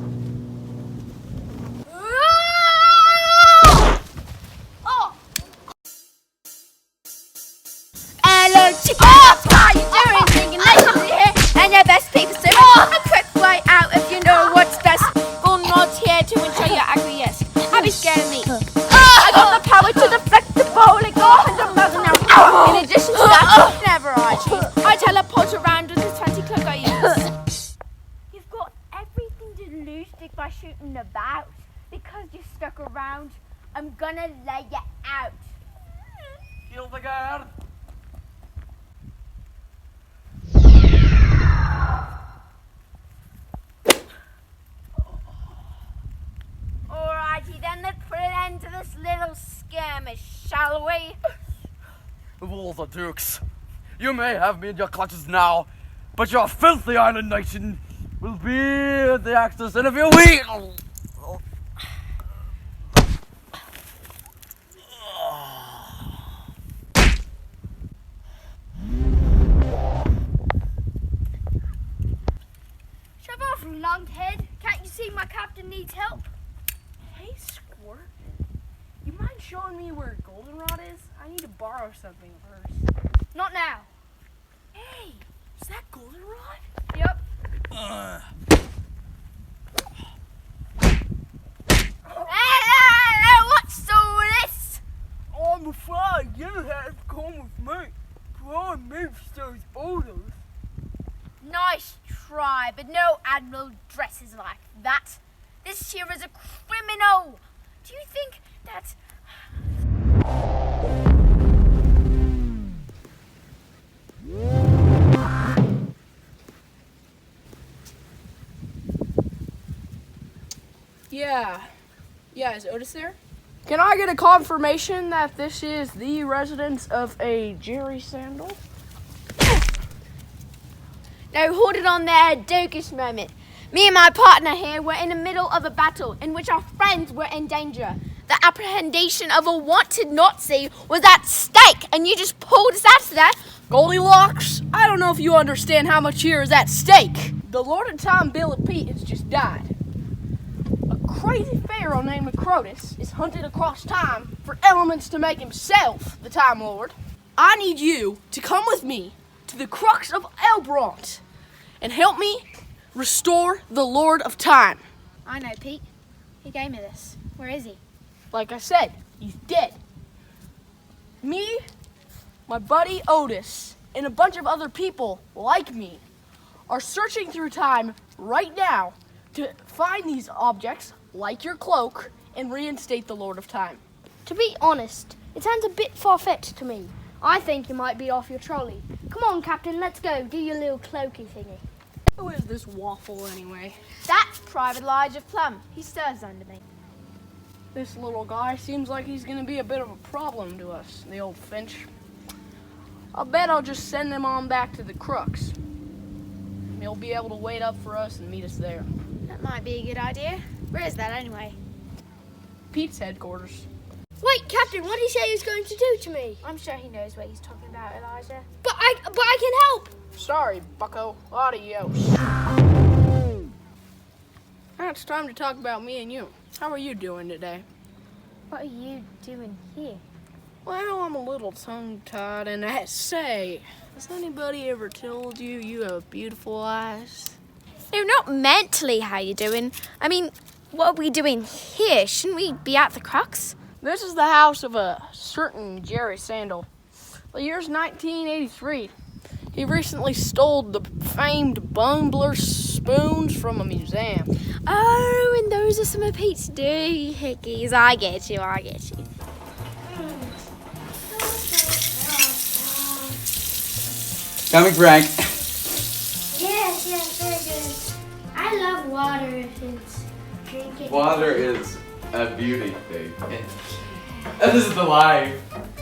Hello, what are you doing? Thinking nations here, and your best people soon. A quick way out if you know what's best. Goldenrod's here to ensure you acquiesce. Have you scared me? I got the power to deflect the bowling off and the muzzle now. In addition to that, whenever I choose, I teleport around with this fancy cloak I use. You've got everything to lose by shooting about. Because you stuck around, I'm gonna lay you out. Kill the guard. Alrighty then, let's put an end to this little skirmish, shall we? Of all the dukes, you may have me in your clutches now, but your filthy island nation will be at the Axis in a few weeks. Shove off, lunkhead. Can't you see my captain needs help? Hey, Squirt. You mind showing me where Goldenrod is? I need to borrow something of hers. Not now. Hey, is that Goldenrod? Yep. Hey, what's all this? I'm afraid you have to come with me. Prime Minister's orders. Nice try, but no admiral dresses like that. This here is a criminal. Do you think that... Yeah, is Otis there? Can I get a confirmation that this is the residence of a Jerry Sandal? Now hold it on there, Dukish moment. Me and my partner here were in the middle of a battle in which our friends were in danger. The apprehension of a wanted Nazi was at stake, and you just pulled us out of that. Goldilocks, I don't know if you understand how much here is at stake. The Lord of Time, Billy Pete, has just died. A crazy pharaoh named Macrotus is hunted across time for elements to make himself the Time Lord. I need you to come with me to the crux of Elbront and help me restore the Lord of Time. I know, Pete. He gave me this. Where is he? Like I said, he's dead. Me, my buddy Otis, and a bunch of other people like me are searching through time right now to find these objects, like your cloak, and reinstate the Lord of Time. To be honest, it sounds a bit far-fetched to me. I think you might be off your trolley. Come on, Captain, let's go. Do your little cloaky thingy. Who is this waffle anyway? That's Private Elijah Plum. He stirs under me. This little guy seems like he's gonna be a bit of a problem to us, the old Finch. I'll bet I'll just send him on back to the crux. He'll be able to wait up for us and meet us there. That might be a good idea. Where is that anyway? Pete's headquarters. Wait, Captain, what did he say he was going to do to me? I'm sure he knows what he's talking about, Elijah. But I can help. Sorry, bucko. Adios. Now it's time to talk about me and you. How are you doing today? What are you doing here? Well, I'm a little tongue-tied, and say, has anybody ever told you you have beautiful eyes? No, not mentally how you doing. I mean, what are we doing here? Shouldn't we be at the Crux? This is the house of a certain Jerry Sandal. The year's 1983. He recently stole the famed Bumbler spoons from a museum. Oh, and those are some of Pete's doohickeys. I get you. Coming, Frank. Yes, very good. I love water if it's drinking. Water is a beauty thing. This is the life.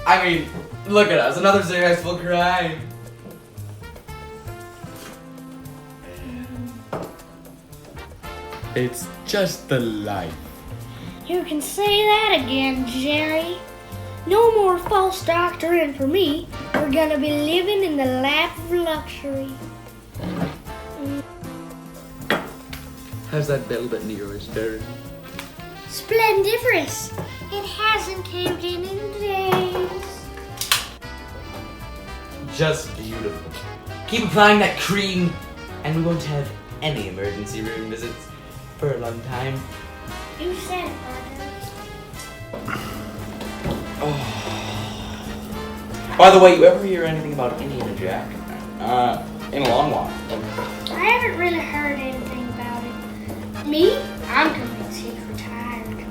I mean, look at us, another successful crime. It's just the life. You can say that again, Jerry. No more false doctrine for me. We're gonna be living in the lap of luxury. How's that bell button of yours, Darren? Splendiferous. It hasn't caved in days. Just beautiful. Keep applying that cream, and we won't have any emergency room visits for a long time. You said it, By the way, you ever hear anything about Indiana Jack? In a long while. I haven't really heard anything about it. Me? I'm convinced he's retired.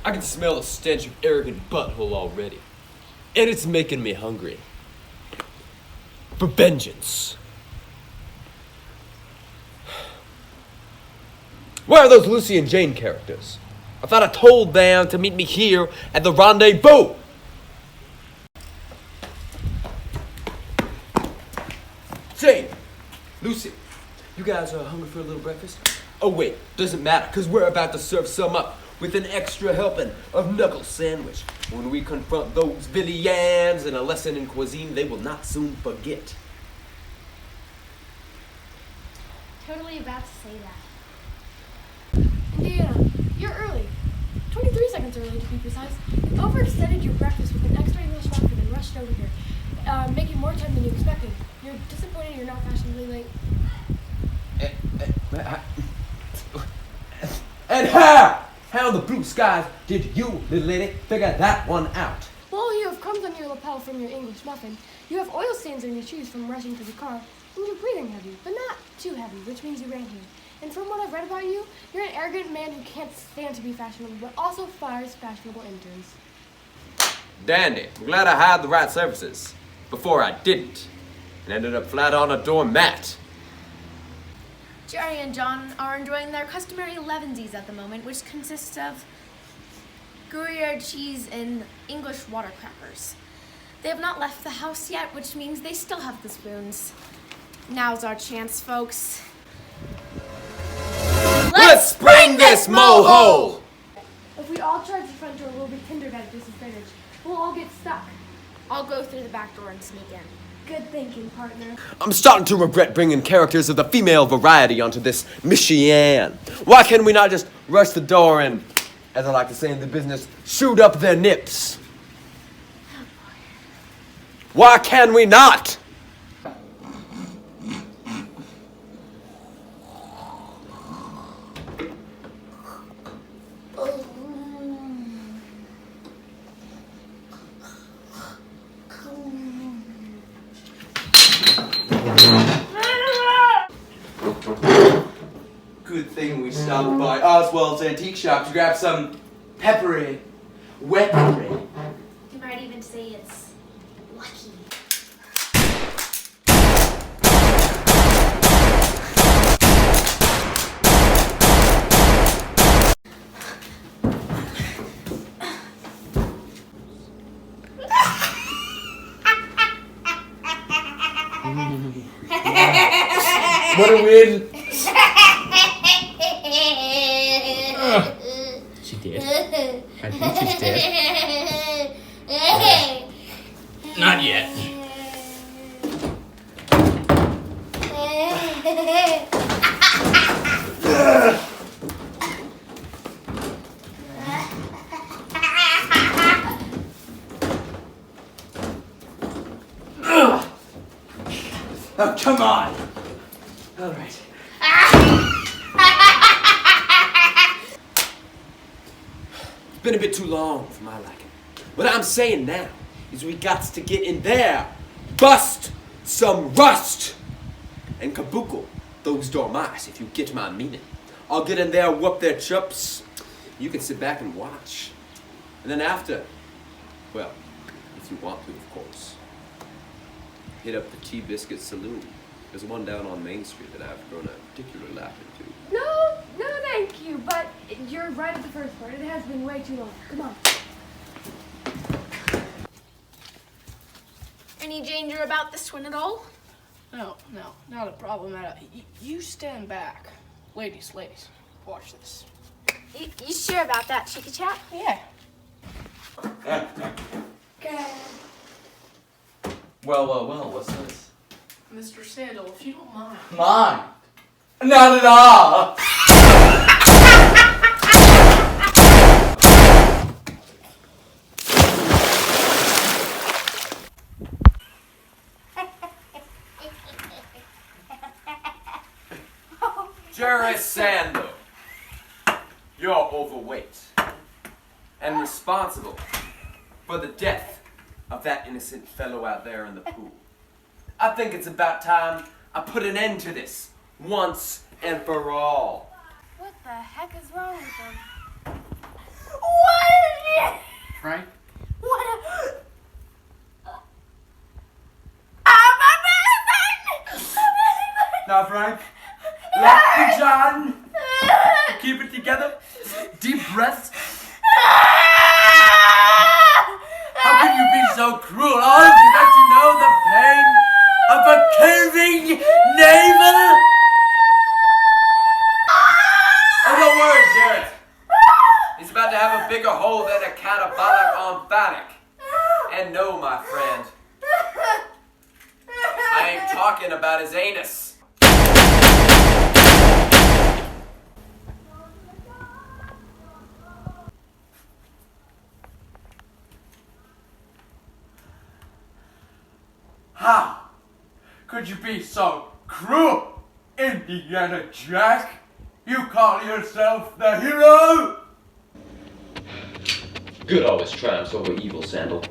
I can smell the stench of arrogant butthole already. And it's making me hungry. For vengeance. Where are those Lucy and Jane characters? I thought I told them to meet me here at the rendezvous. Jane, Lucy, you guys are hungry for a little breakfast? Oh wait, doesn't matter, because we're about to serve some up with an extra helping of knuckle sandwich. When we confront those villains in a lesson in cuisine they will not soon forget. Totally about to say that. Indiana, you're early. 23 seconds early to be precise. You overextended your breakfast with an extra English muffin and rushed over here, making more time than you expected. You're disappointed you're not fashionably late. And how in the blue skies did you, little lady, figure that one out? Well, you have crumbs on your lapel from your English muffin. You have oil stains on your shoes from rushing to the car. And you're breathing heavy, but not too heavy, which means you ran here. And from what I've read about you, you're an arrogant man who can't stand to be fashionable, but also fires fashionable interns. Dandy, I'm glad I had the right services. Before I didn't. And ended up flat on a doormat. Jerry and John are enjoying their customary levensies at the moment, which consists of Gruyere cheese and English water crackers. They have not left the house yet, which means they still have the spoons. Now's our chance, folks. Let's spring this mohole! If we all charge the front door, we'll be hindered at a disadvantage. We'll all get stuck. I'll go through the back door and sneak in. Good thinking, partner. I'm starting to regret bringing characters of the female variety onto this mission. Why can't we not just rush the door and, as I like to say in the business, shoot up their nips? Why can we not? Good thing we stopped by Oswald's antique shop to grab some peppery weaponry. You might even say it's lucky. What a win! She did. I think she's dead. Not yet. Oh, come on! All right. It's been a bit too long for my liking. What I'm saying now is we got to get in there, bust some rust, and kabuko those dormice, if you get my meaning. I'll get in there, whoop their chops. You can sit back and watch. And then after, well, if you want to, of course, hit up the Tea Biscuit Saloon. There's one down on Main Street that I've grown a particular liking to. No, thank you. But you're right at the first part. It has been way too long. Come on. Any danger about this one at all? No, not a problem at all. You stand back. Ladies, watch this. You sure about that, Chicky Chat? Yeah. Okay. Well, what's this? Mr. Sandal, if you don't mind. Mine? Not at all! Jerry Sandal, you're overweight and responsible for the death of that innocent fellow out there in the pool. I think it's about time I put an end to this once and for all. What the heck is wrong with him? What? Frank? What? Now, Frank, Lucky John, keep it together. Deep breaths. How can you be so cruel? All of you that you know the pain of a curving navel? Oh, don't worry, Jared. He's about to have a bigger hole than a catabolic emphatic. And no, my friend, I ain't talking about his anus. How could you be so cruel, Indiana Jack? You call yourself the hero? Good always triumphs over evil, Sandal.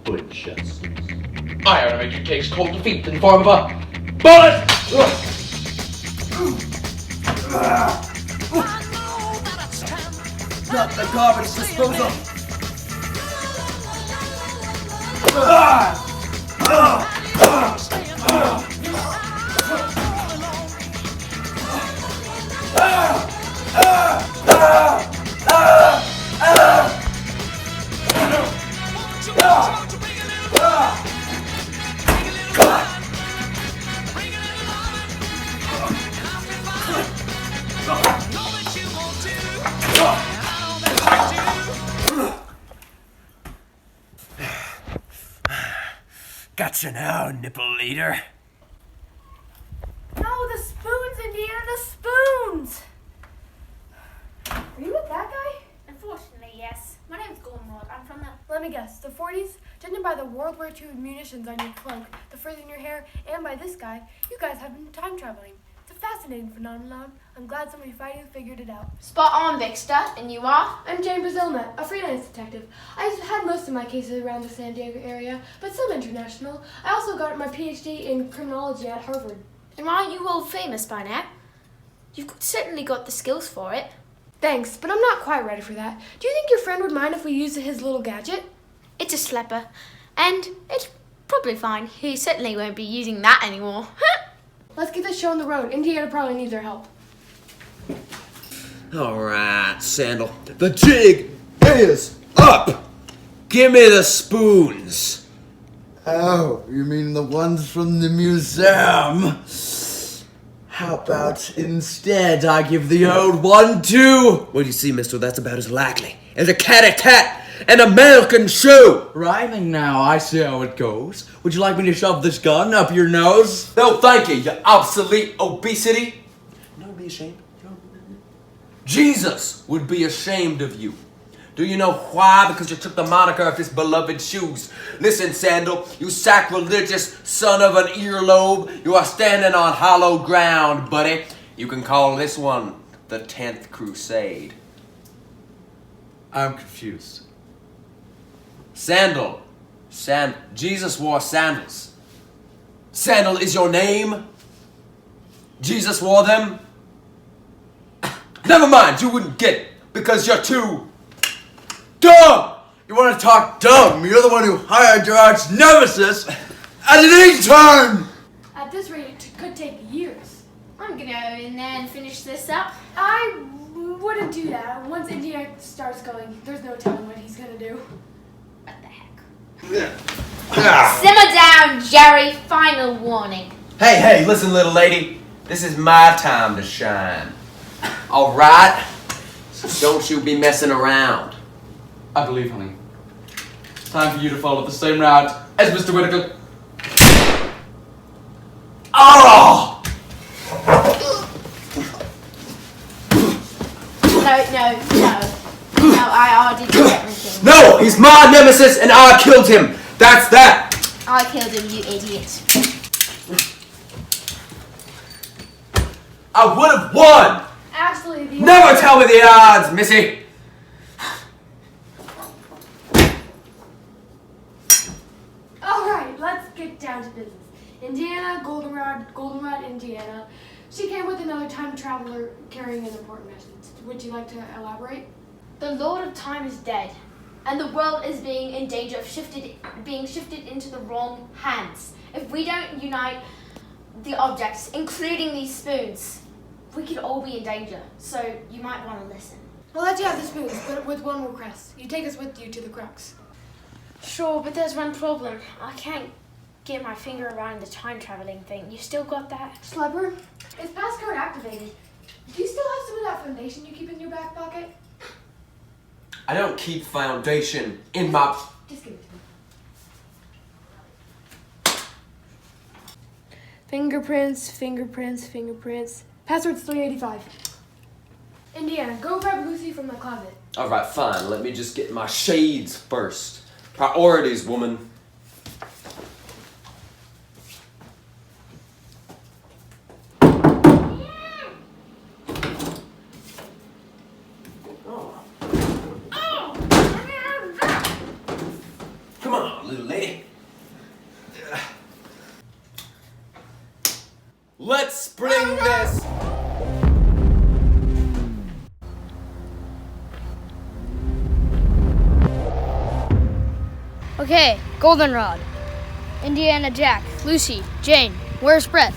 For injustice. I ought to make you taste cold defeat in the form of a bullet! Not the garbage disposal. Gotcha now, nipple leader. No, the spoons, Indiana, the spoons! Are you with that guy? Unfortunately, yes. My name's Goldenrod. I'm from the... Let me guess, the 40s? Judging by the World War II munitions on your cloak, the frizz in your hair, and by this guy, you guys have been time traveling. It's a fast fascinating phenomenon. I'm glad somebody finally figured it out. Spot on, Victor. And you are? I'm Jane Brazilna, a freelance detective. I've had most of my cases around the San Diego area, but some international. I also got my PhD in criminology at Harvard. And aren't you world famous by now? You've certainly got the skills for it. Thanks, but I'm not quite ready for that. Do you think your friend would mind if we used his little gadget? It's a slipper. And it's probably fine. He certainly won't be using that anymore. Let's get this show on the road. Indiana probably needs our help. Alright, Sandal. The jig is up! Give me the spoons! Oh, you mean the ones from the museum? How about instead I give the old one too? Well, you see, mister, that's about as likely as a catty-cat and a American shoe! Rhyming now, I see how it goes. Would you like me to shove this gun up your nose? No, thank you, you obsolete obesity. Don't be ashamed. Jesus would be ashamed of you. Do you know why? Because you took the moniker of his beloved shoes. Listen, Sandal, you sacrilegious son of an earlobe. You are standing on hollow ground, buddy. You can call this one the 10th Crusade. I'm confused. Sandal. Jesus wore sandals. Sandal is your name? Jesus wore them? Never mind, you wouldn't get it, because you're too dumb! You want to talk dumb? You're the one who hired your arch nemesis as an intern! At this rate, it could take years. I'm gonna go in there and finish this up. I wouldn't do that. Once India starts going, there's no telling what he's gonna do. What the heck? Simmer down, Jerry. Final warning. Hey, listen, little lady. This is my time to shine. Alright? So don't you be messing around. I believe, honey. It's time for you to follow the same route as Mr. Whittaker. Oh! No, I already did everything. No! He's my nemesis and I killed him! That's that! I killed him, you idiot. I would have won! Actually, the Never tell me the odds, Missy! Alright, let's get down to business. Indiana, Goldenrod, Indiana. She came with another time traveler carrying an important message. Would you like to elaborate? The Lord of Time is dead, and the world is being in danger of being shifted into the wrong hands. If we don't unite the objects, including these spoons, we could all be in danger. So you might want to listen. We'll let you have the spoons, but with one request. You take us with you to the crux. Sure, but there's one problem. I can't get my finger around the time traveling thing. You still got that? Slubber, is passcode activated? Do you still have some of that foundation you keep in your back pocket? I don't keep foundation in my... Just give it to me. Fingerprints. Password's 385. Indiana, go grab Lucy from the closet. Alright, fine. Let me just get my shades first. Priorities, woman. Come on, little lady. Let's bring this. Okay, Goldenrod, Indiana, Jack, Lucy, Jane, where's Brett?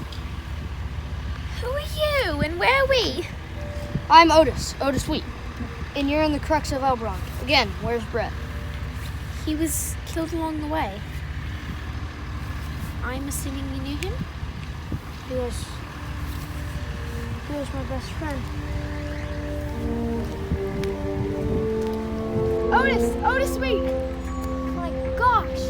Who are you and where are we? I'm Otis Wheat, and you're in the crux of Elbron. Again, where's Brett? He was killed along the way. I'm assuming you knew him? He was my best friend. Otis Sweet! Oh my gosh!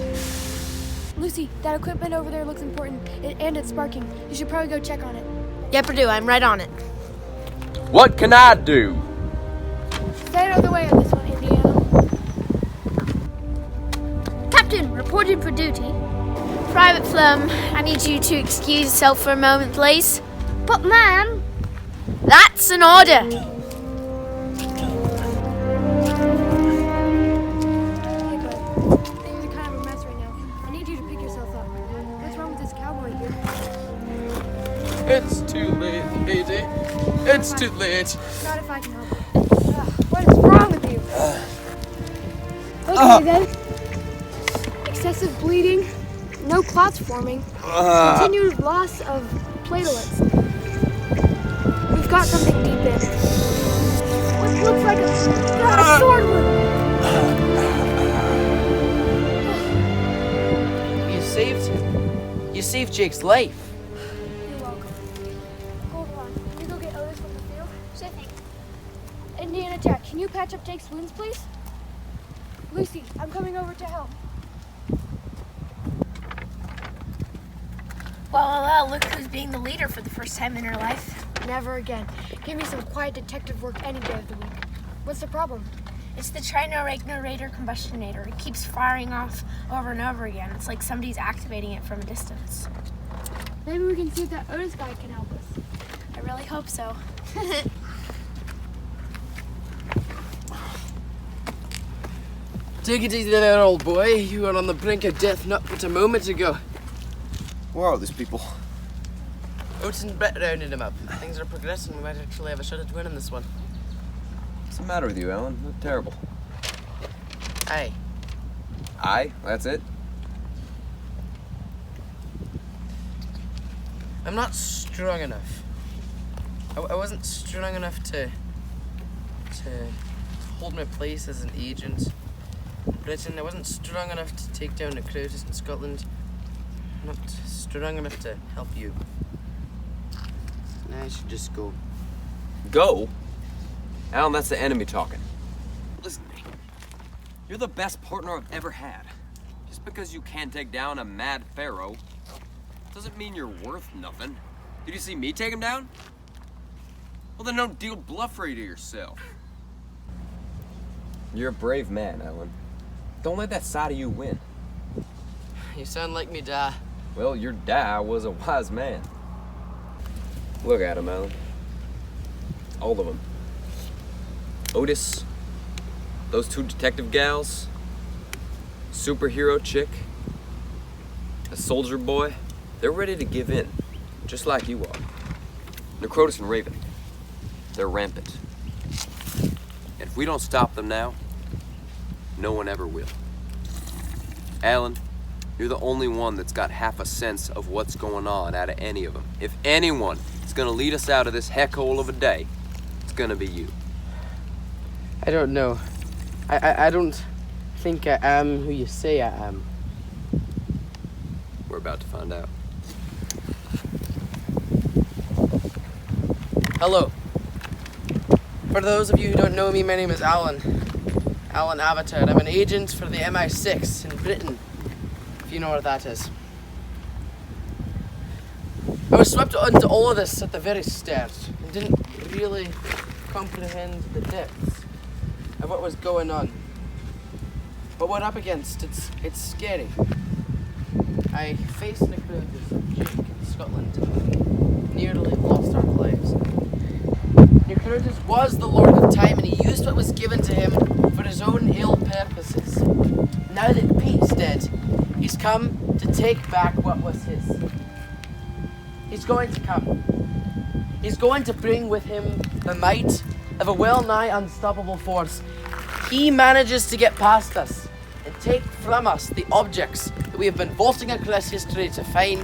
Lucy, that equipment over there looks important, and it's sparking. You should probably go check on it. Yep, I do. I'm right on it. What can I do? Stay out of the way of this one, Indiana. Captain, reporting for duty. Private Flum, I need you to excuse yourself for a moment, please. But, ma'am... That's an order. Hey, bud. Things are kind of a mess right now. I need you to pick yourself up. What's wrong with this cowboy here? It's too late, lady. It's too late. Not if I can help it. What is wrong with you? Okay, then. Excessive bleeding, no clots forming, continued loss of platelets. We've got something deep in. What looks like a sword wound. You saved him. You saved Jake's life. You're welcome. Goldenrod, can you go get Otis from the field? Sure thing. Indiana Jack, can you patch up Jake's wounds, please? Lucy, I'm coming over to help. Well, look who's being the leader for the first time in her life. Never again. Give me some quiet detective work any day of the week. What's the problem? It's the Trino-Ragnar-Raider combustionator. It keeps firing off over and over again. It's like somebody's activating it from a distance. Maybe we can see if that Otis guy can help us. I really hope so. Take it easy there, old boy. You were on the brink of death not but a moment ago. Where are these people? Otis and Brett rounded him up. Things are progressing. We might actually have a shot at winning this one. What's the matter with you, Alan? You look terrible. Aye. Aye? That's it? I'm not strong enough. I wasn't strong enough to hold my place as an agent in Britain. I wasn't strong enough to take down the Crotus in Scotland. I'm not strong enough to help you. I should just go. Go? Alan, that's the enemy talking. Listen to me. You're the best partner I've ever had. Just because you can't take down a mad pharaoh doesn't mean you're worth nothing. Did you see me take him down? Well, then don't deal bluffery to yourself. You're a brave man, Alan. Don't let that side of you win. You sound like me, Da. Well, your dad was a wise man. Look at him, Alan. All of them. Otis, those two detective gals, superhero chick, a soldier boy, they're ready to give in, just like you are. Necrotus and Raven, they're rampant. And if we don't stop them now, no one ever will. Alan, you're the only one that's got half a sense of what's going on out of any of them. If anyone is gonna lead us out of this heck hole of a day, it's gonna be you. I don't know. I don't think I am who you say I am. We're about to find out. Hello. For those of you who don't know me, my name is Alan. Alan Avatar. I'm an agent for the MI6 in Britain, if you know where that is. I was swept into all of this at the very start and didn't really comprehend the depths of what was going on. But what we're up against, it's scary. I faced Necrotus and Jake in Scotland, nearly lost our lives. Necrotus was the Lord of Time and he used what was given to him for his own ill purposes. Now that Pete's dead, he's come to take back what was his. He's going to come. He's going to bring with him the might of a well-nigh unstoppable force. He manages to get past us and take from us the objects that we have been vaulting across history to find.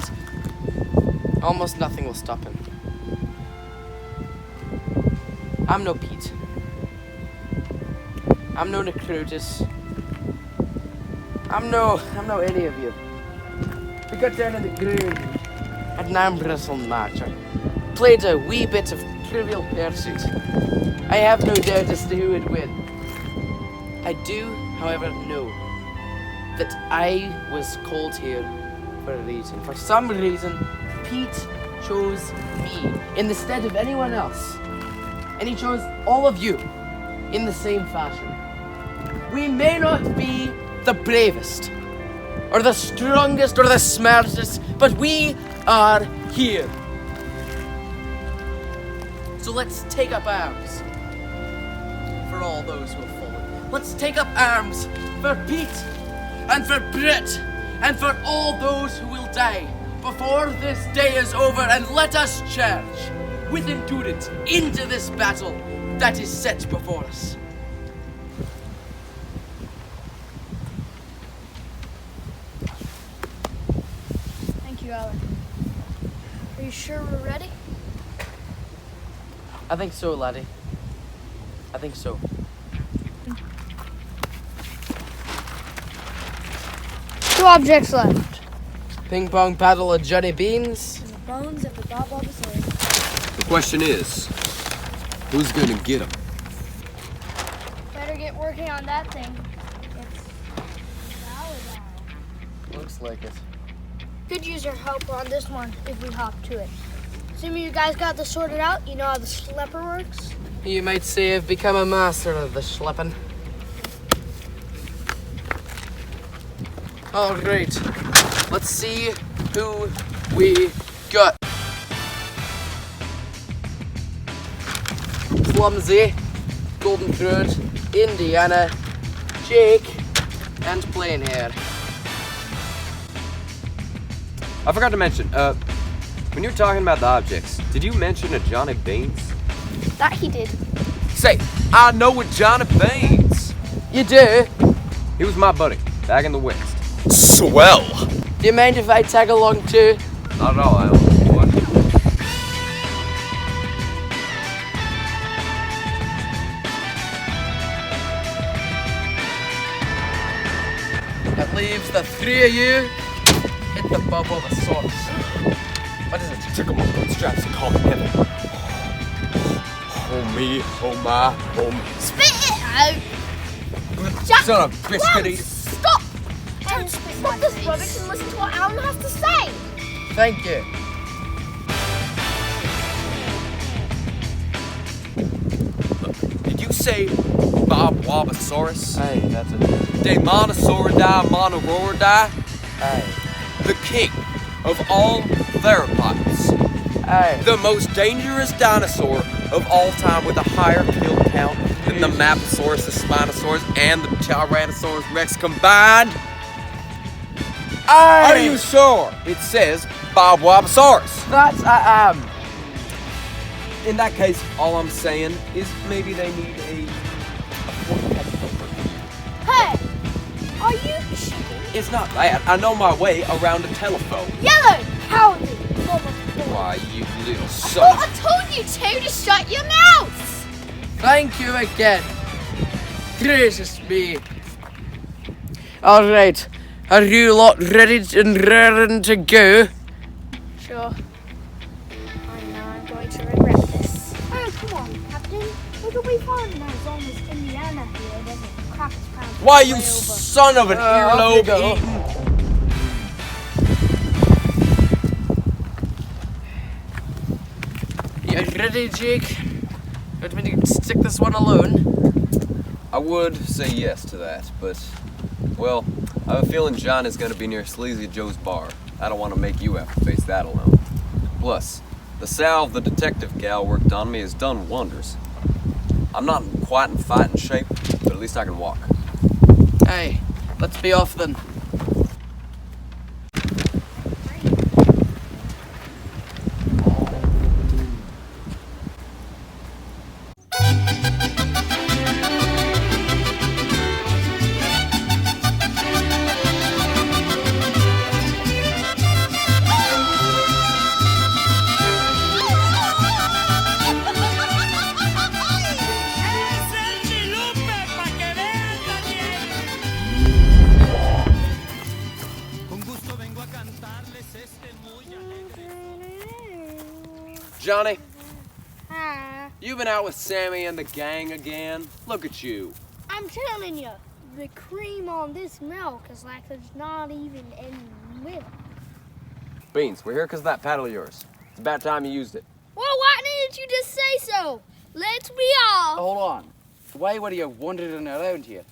Almost nothing will stop him. I'm no Pete. I'm no Necrotus. I'm no any of you. We got down on the ground, had an arm wrestle match. I played a wee bit of Trivial Pursuit. I have no doubt as to who would win. I do, however, know that I was called here for a reason. For some reason, Pete chose me in the stead of anyone else. And he chose all of you in the same fashion. We may not be the bravest, or the strongest, or the smartest, but we are here. So So let's take up arms for all those who have fallen. Let's take up arms for Pete and for Britt and for all those who will die before this day is over, and let us charge with endurance into this battle that is set before us. Thank you, Alan. Are you sure we're ready? I think so, laddie. I think so. Two objects left. Ping pong paddle of Johnny Beans. And the bones of the Bob Bulbasaur. The question is, who's gonna get them? Better get working on that thing. It's Looks like it. Could use your help on this one if we hop to it. Assuming you guys got this sorted out, you know how the schlepper works? You might say I've become a master of the schlepping. All right, let's see who we got. Clumsy, Golden Fruit, Indiana, Jake, and Plain Hair. I forgot to mention, when you were talking about the objects, did you mention a Johnny Beans? That he did. Say, I know a Johnny Beans. You do? He was my buddy, back in the West. Swell. Do you mind if I tag along too? Not at all, I don't want to. That leaves the three of you. Hit the Bob Bulbasaur. What is it? Tickle my bootstraps and call me heaven. Oh me, oh my, oh me. Spit it out! Jack, son of a biscuit eater. Stop! Don't stop this rubbish and listen to what Alan has to say! Thank you. Did you say Bob Wabasaurus? Hey, that's it. Demonosauridae monororidae? Hey. The king of all theropods. Hey. The most dangerous dinosaur of all time with a higher kill count than the Maposaurus, the Spinosaurus, and the Tyrannosaurus Rex combined. Are you sure it says Bob Wabasaurus? That's I am. In that case, all I'm saying is maybe they need a Hey! Are you chicken? It's not bad. I know my way around a telephone. Yellow! Howdy! Why, you little I son thought I told you to shut your mouth! Thank you again. Gracious me. All right. Are you lot ready and raring to go? Sure. I know I'm going to regret this. Oh, come on, Captain. It'll be fun as long as Indiana here doesn't crack his pound. Why, you son of an earlobe eating... You ready, Jake? Want me to stick this one alone? I would say yes to that, but, well, I have a feeling John is going to be near Sleazy Joe's bar. I don't want to make you have to face that alone. Plus, the salve the detective gal worked on me has done wonders. I'm not quite in fighting shape, but at least I can walk. Hey, let's be off then. Johnny, you been out with Sammy and the gang again? Look at you. I'm telling you, the cream on this milk is like there's not even any milk. Beans, we're here because of that paddle of yours. It's about time you used it. Well, why didn't you just say so? Let's be off. Hold on. Why were you wandering around here?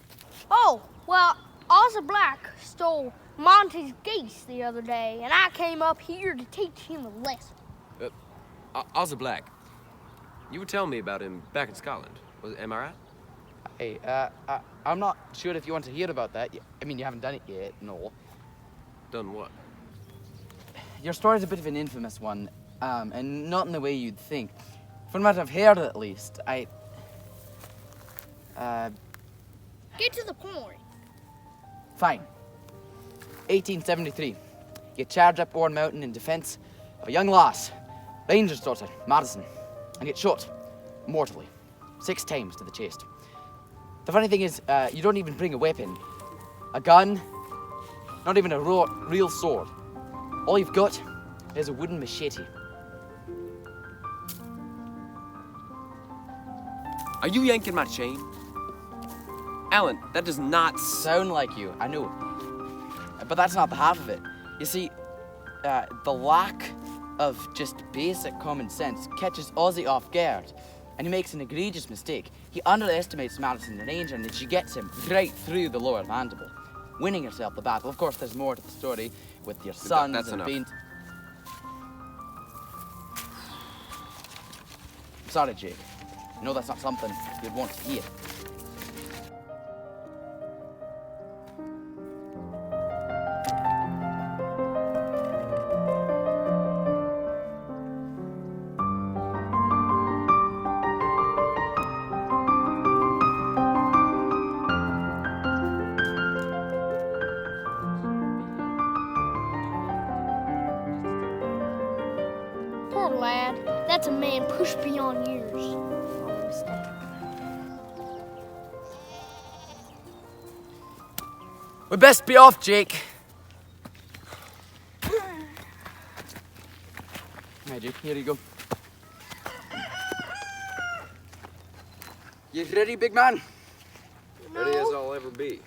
Oh, well, Ozzy Black stole Monty's geese the other day, and I came up here to teach him a lesson. Ozzy Black, You were telling me about him back in Scotland. Am I right? Hey, I'm not sure if you want to hear about that. I mean, you haven't done it yet, no. Done what? Your story's a bit of an infamous one, and not in the way you'd think. From what I've heard, at least, Get to the point. Fine. 1873. You charge up Orne Mountain in defense of a young lass, Ranger's daughter, Madison, and get shot, mortally, 6 times to the chest. The funny thing is, you don't even bring a weapon. A gun, not even a real sword. All you've got is a wooden machete. Are you yanking my chain? Alan, that does not sound like you, I know. But that's not the half of it. You see, the lack of just basic common sense catches Ozzy off guard, and he makes an egregious mistake. He underestimates Madison the Ranger, and she gets him right through the lower mandible, winning herself the battle. Of course, there's more to the story with your sons that's and enough. being... Sorry, Jake. I know that's not something you'd want to hear. Poor lad. That's a man pushed beyond years. We best be off, Jake. Hey, Jake, here you go. You ready, big man? Ready as I'll ever be.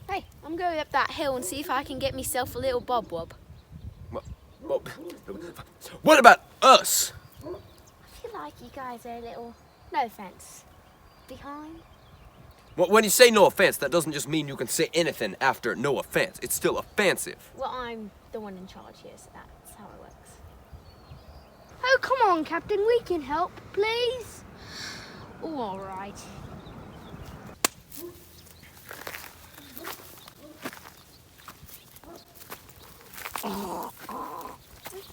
Hey, I'm going up that hill and see if I can get myself a little bob wob. What about us? I feel like you guys are a little, no offense, behind. Well, when you say no offense, that doesn't just mean you can say anything after no offense. It's still offensive. Well, I'm the one in charge here, so that's how it works. Oh, come on, Captain. We can help, please. Oh, all right.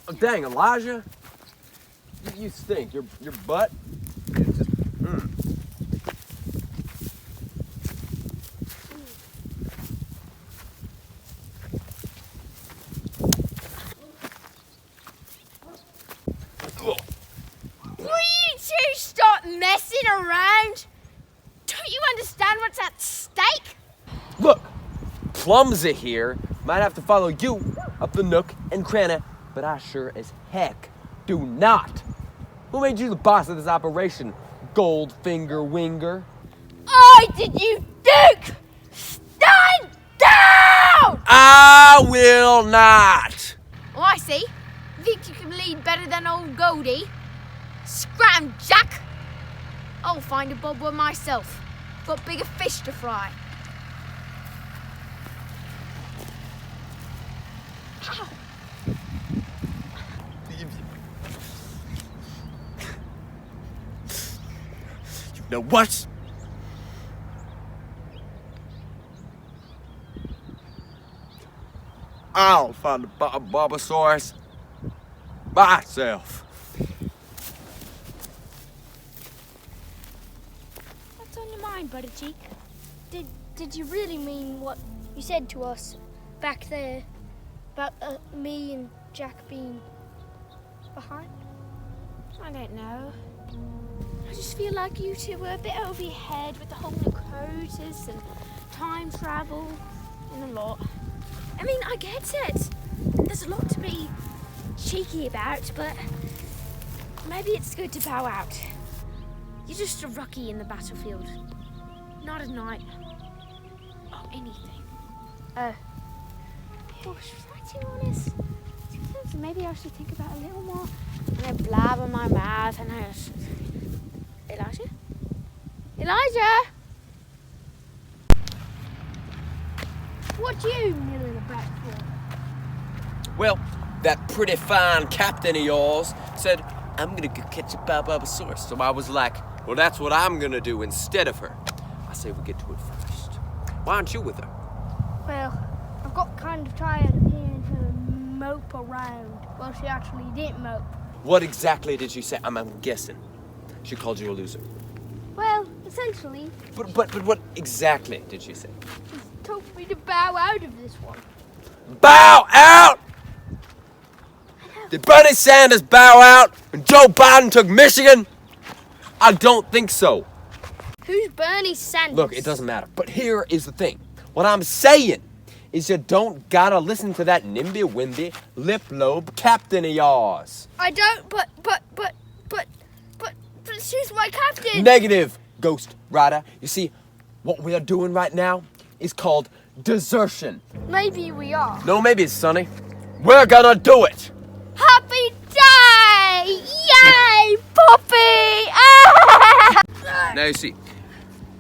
Oh, dang, Elijah. You stink. Your butt is just... Will you two stop messing around? Don't you understand what's at stake? Look, Clumsy here might have to follow you up the nook and cranny, but I sure as heck do not. Who made you the boss of this operation, Goldfinger Winger? I did you think? Stand down! I will not! Oh, I see. Think you can lead better than old Goldie? Scram, Jack! I'll find a bob one myself. Got bigger fish to fry. Ow. You know what? I'll find the Barbosaurus myself. What's on your mind, Buddy Cheek? Did you really mean what you said to us back there about me and Jack being behind? I don't know. I just feel like you two were a bit over your head with the whole Nakotas and time travel and a lot. I mean, I get it. There's a lot to be cheeky about, but maybe it's good to bow out. You're just a rookie in the battlefield, not a knight or anything. Well, was I too honest? Sometimes maybe I should think about it a little more. And I blab on my mouth and I... Elijah? Elijah! What you kneeling about for? Well, that pretty fine captain of yours said, I'm gonna go catch a Barbosaurus. So I was like, well, that's what I'm gonna do instead of her. I say we get to it first. Why aren't you with her? Well, I've got kind of tired of hearing her mope around. Well, she actually didn't mope. What exactly did she say? I'm guessing. She called you a loser. Well, essentially, But what exactly did she say? she told me to bow out of this one. Bow out! Did Bernie Sanders bow out when Joe Biden took Michigan? I don't think so. Who's Bernie Sanders? Look, it doesn't matter. But here is the thing. What I'm saying is you don't gotta listen to that nimby-wimby, lip-lobe captain of yours. I don't, but she's my captain. Negative, Ghost Rider. You see, what we are doing right now is called desertion. Maybe we are. No, maybe it's Sonny. We're gonna do it. Happy day! Yay, Poppy! Now you see,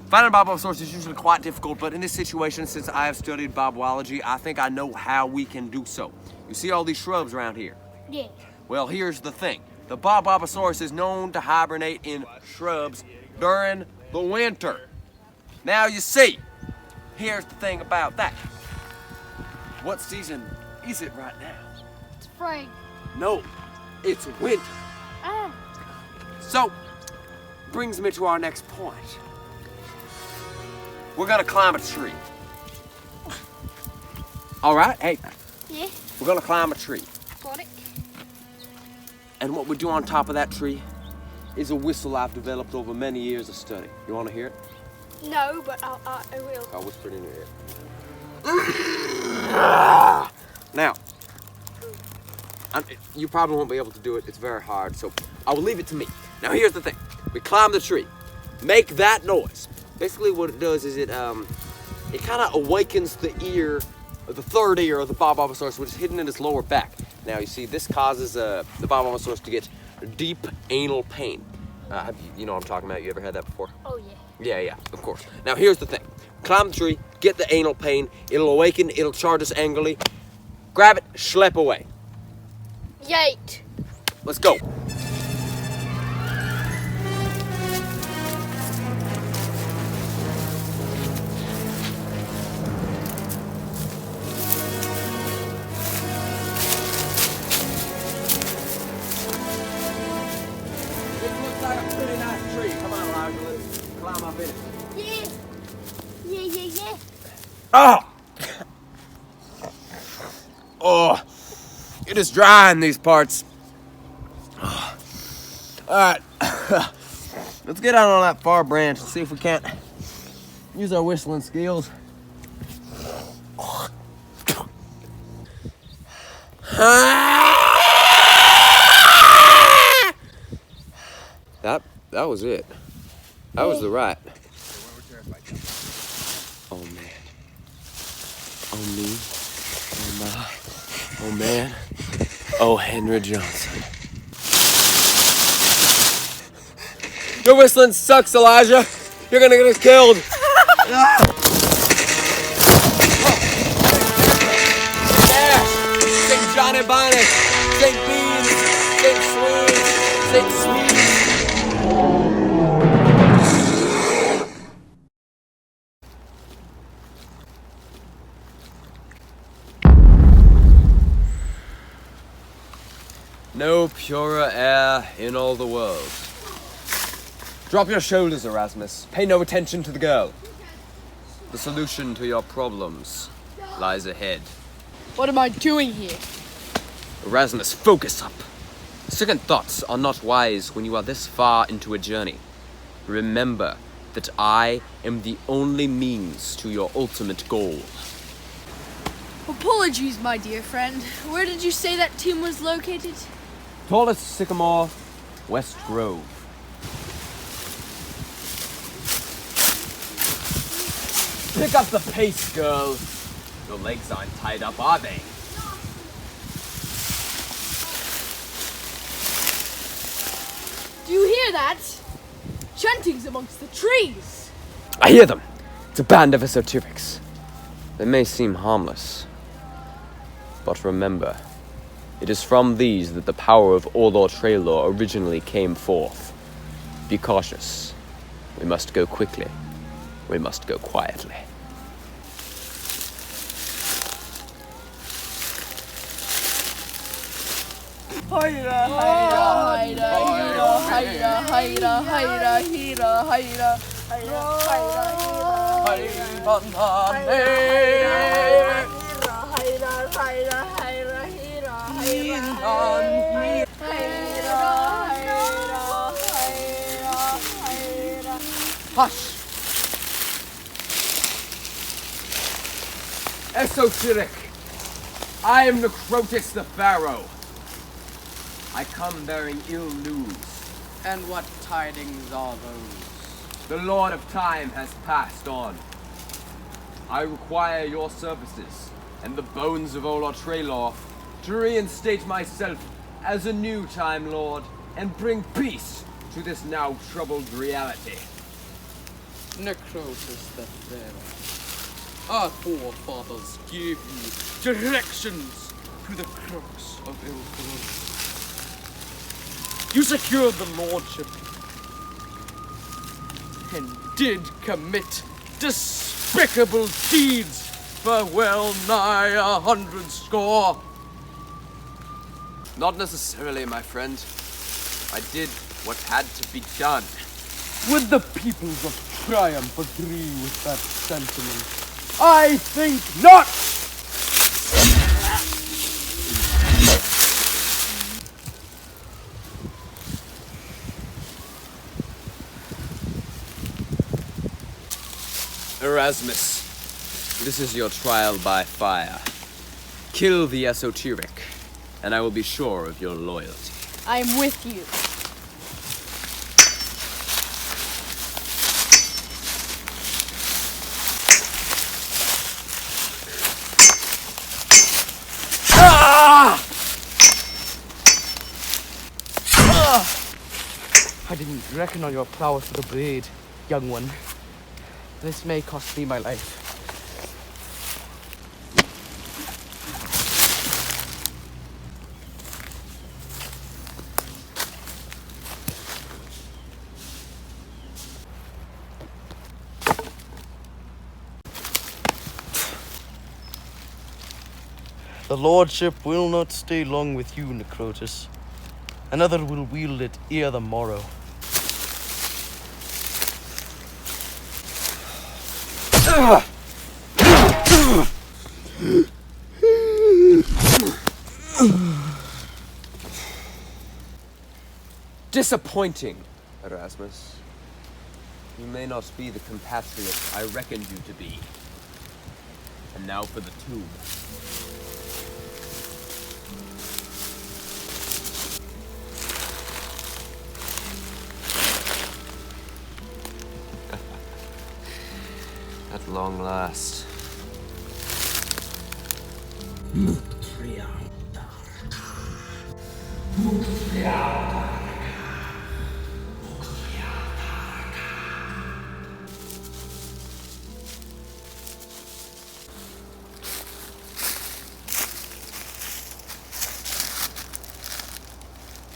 finding a Barbosaurus is usually quite difficult, but in this situation, since I have studied barbology, I think I know how we can do so. You see all these shrubs around here? Yeah. Well, here's the thing. The Barbosaurus is known to hibernate in shrubs during the winter. Now you see, here's the thing about that. What season is it right now? It's spring. No, it's winter. Ah. So, brings me to our next point. We're gonna climb a tree. All right, hey, Yeah, we're gonna climb a tree. got it. And what we do on top of that tree is a whistle I've developed over many years of study. You wanna hear it? No, but I will. I'll whisper it in your ear. Now, you probably won't be able to do it. It's very hard, so I will leave it to me. Now, here's the thing. We climb the tree. Make that noise. Basically, what it does is it kind of awakens the ear, the third ear of the Barbosaurus, which is hidden in its lower back. Now, you see, this causes the Barbosaurus to get deep anal pain. You know what I'm talking about? You ever had that before? Oh, yeah. Yeah, of course. Now, here's the thing. Climb the tree, get the anal pain. It'll awaken, it'll charge us angrily. Grab it, schlep away. Yate. Let's go. Oh! Oh, it is dry in these parts. Oh. All right, let's get out on that far branch and see if we can't use our whistling skills. That was it. That was the right. Oh man. Oh me. Oh my. Oh man. Oh Henry Johnson. Your whistling sucks, Elijah. You're gonna get us killed. St. Johnny Bonnie, St. Beans, St. Sweet, St. Sweet. No purer air in all the world. Drop your shoulders, Erasmus. Pay no attention to the girl. The solution to your problems lies ahead. What am I doing here? Erasmus, focus up. Second thoughts are not wise when you are this far into a journey. Remember that I am the only means to your ultimate goal. Apologies, my dear friend. Where did you say that tomb was located? Tallest sycamore, West Grove. Pick up the pace, girl. Your legs aren't tied up, are they? Do you hear that? chantings amongst the trees. I hear them. It's a band of esoterics. They may seem harmless, but remember, it is from these that the power of Orlor Traylor originally came forth. Be cautious. We must go quickly. We must go quietly. Hira, hira, hira, hira, hira, hira, hira, Hush! Esoteric! I am Necrotus the Pharaoh. I come bearing ill news. And what tidings are those? The Lord of Time has passed on. I require your services and the bones of Orlor Traylor to reinstate myself as a new Time Lord and bring peace to this now troubled reality. Necrotus the Pharaoh, our forefathers gave you directions to the crux of Ilford. You secured the lordship and did commit despicable deeds for well nigh 100 score. Not necessarily, my friend. I did what had to be done. Would the peoples of Triumph agree with that sentiment? I think not! Erasmus, this is your trial by fire. Kill the esoteric, and I will be sure of your loyalty. I'm with you. I didn't reckon on your prowess with the blade, young one. This may cost me my life. The lordship will not stay long with you, Necrotus. Another will wield it ere the morrow. Disappointing, Erasmus. You may not be the compatriot I reckoned you to be. And now for the tomb. At long last.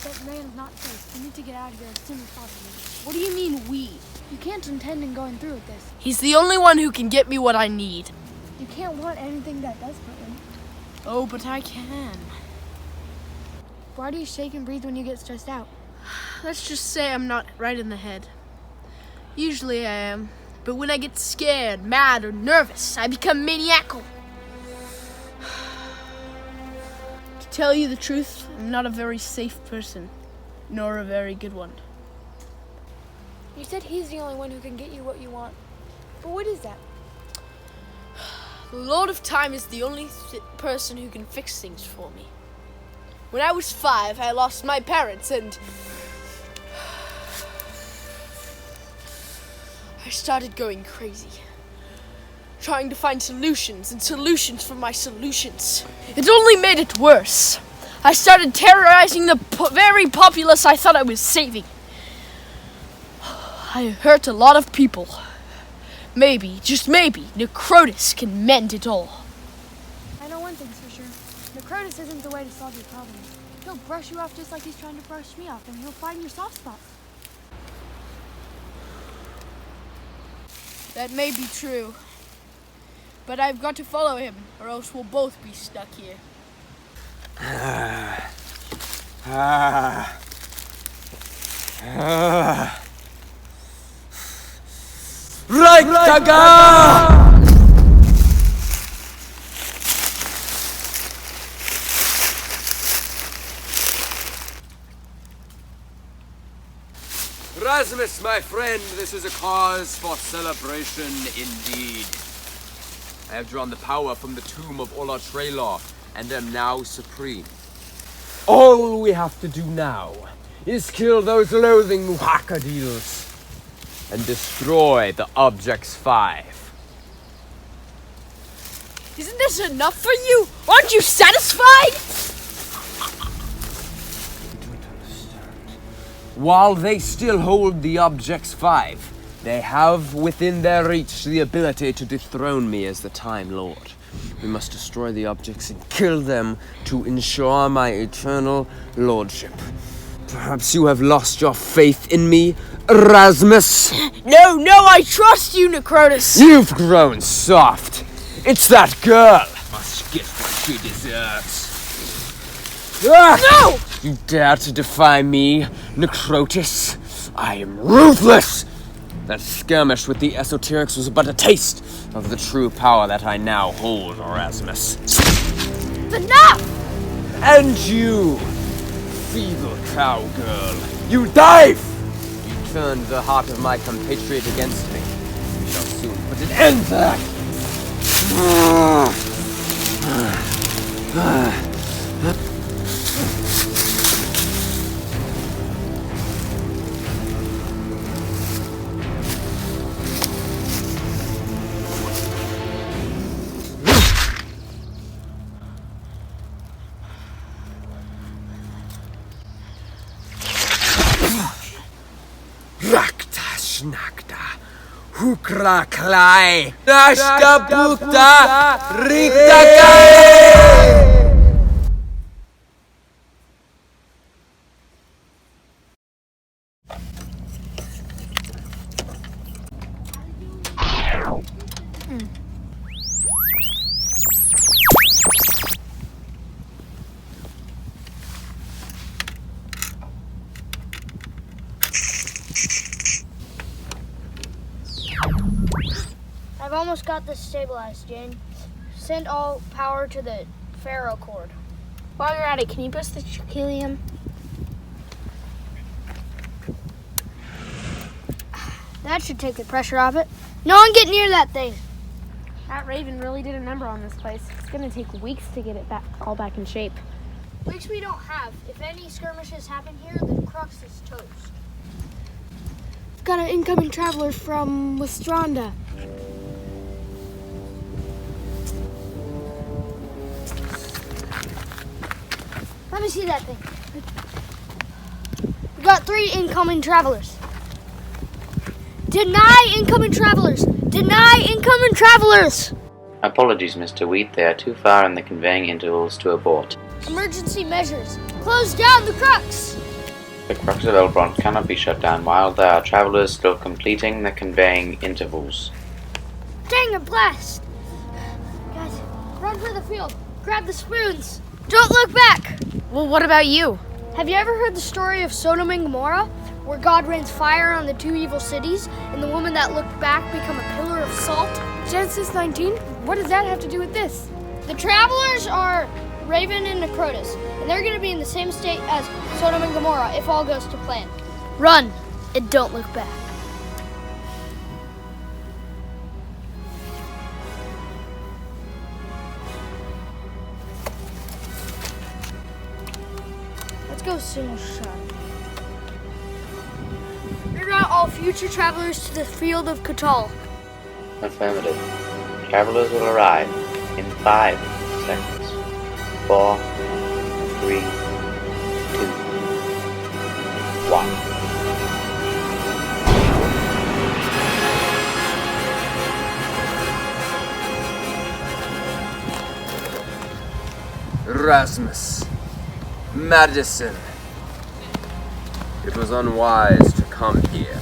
That land's not safe. We need to get out of here as soon as possible. What do you mean, we? You can't intend on going through with this. He's the only one who can get me what I need. You can't want anything that desperately. Oh, but I can. Why do you shake and breathe when you get stressed out? Let's just say I'm not right in the head. Usually I am, but when I get scared, mad, or nervous, I become maniacal. To tell you the truth, I'm not a very safe person, nor a very good one. You said he's the only one who can get you what you want. But what is that? The Lord of Time is the only person who can fix things for me. When I was 5, I lost my parents and I started going crazy. Trying to find solutions and solutions for my solutions. It only made it worse. I started terrorizing the very populace I thought I was saving. I hurt a lot of people. Maybe, just maybe, Necrotus can mend it all. I know one thing's for sure. Necrotus isn't the way to solve your problems. He'll brush you off just like he's trying to brush me off, and he'll find your soft spots. That may be true. But I've got to follow him, or else we'll both be stuck here. Reichtaga! Rasmus, my friend, this is a cause for celebration indeed. I have drawn the power from the tomb of Ola Traylor, and am now supreme. All we have to do now is kill those loathing Muhakadils and destroy the Objects 5. Isn't this enough for you? Aren't you satisfied? While they still hold the Objects 5, they have within their reach the ability to dethrone me as the Time Lord. We must destroy the objects and kill them to ensure my eternal lordship. Perhaps you have lost your faith in me, Rasmus? No, I trust you, Necrotus. You've grown soft. It's that girl must get what she deserves. No! You dare to defy me, Necrotus? I am ruthless! That skirmish with the esoterics was but a taste of the true power that I now hold, Rasmus. Enough! And you, feeble cowgirl, you dive! You turned the heart of my compatriot against me. We shall soon put an end to that! Rakta Schnakta, Hukra Klai, Nashta Bukta, Rikta I've almost got this stabilized, Jane. Send all power to the Pharaoh cord. While you're at it, can you bust the trachelium? That should take the pressure off it. No one get near that thing. That Raven really did a number on this place. It's gonna take weeks to get it all back in shape. Weeks we don't have. If any skirmishes happen here, the crux is toast. Got an incoming traveler from Westranda. Let me see that thing. We got 3 incoming travelers. Deny incoming travelers! Deny incoming travelers! Apologies, Mr. Wheat. They are too far in the conveying intervals to abort. Emergency measures. Close down the crux! The crux of Elbron cannot be shut down while there are travelers still completing the conveying intervals. Dang it, blast! Guys, run for the field. Grab the spoons. Don't look back! Well, what about you? Have you ever heard the story of Sodom and Gomorrah? Where God rains fire on the 2 evil cities, and the woman that looked back become a pillar of salt? Genesis 19? What does that have to do with this? The travelers are Raven and Necrotus, and they're going to be in the same state as Sodom and Gomorrah if all goes to plan. Run, and don't look back. Let's go single shot. Reroute all future travelers to the field of Katal. Affirmative. Travelers will arrive in 5 seconds. 4, 3, 2, 1. Erasmus. Madison. It was unwise to come here.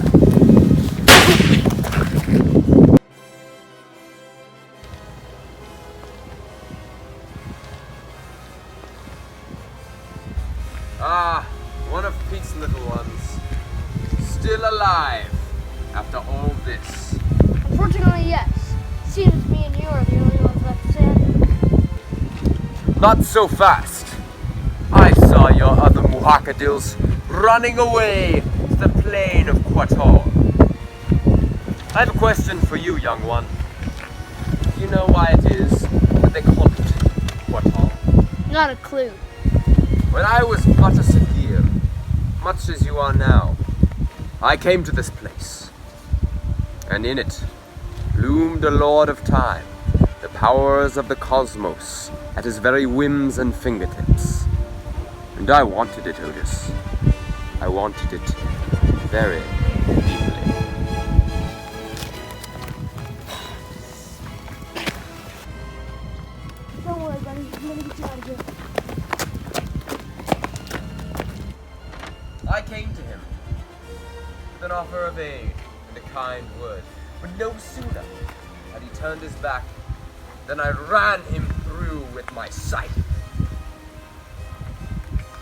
Ah, one of Pete's little ones. Still alive after all this. Unfortunately, yes. Seems me and you are the only ones left standing. Not so fast. I saw your other Muhakadils running away to the plain of Quator. I have a question for you, young one. Do you know why it is that they call it Quator? Not a clue. When I was but a Sagir, much as you are now, I came to this place. And in it loomed a Lord of Time, the powers of the cosmos at his very whims and fingertips. And I wanted it, Otis. I wanted it very deeply. Don't worry, buddy. I'm gonna get you out of here. I came to him with an offer of aid and a kind word, but no sooner had he turned his back than I ran him through with my scythe.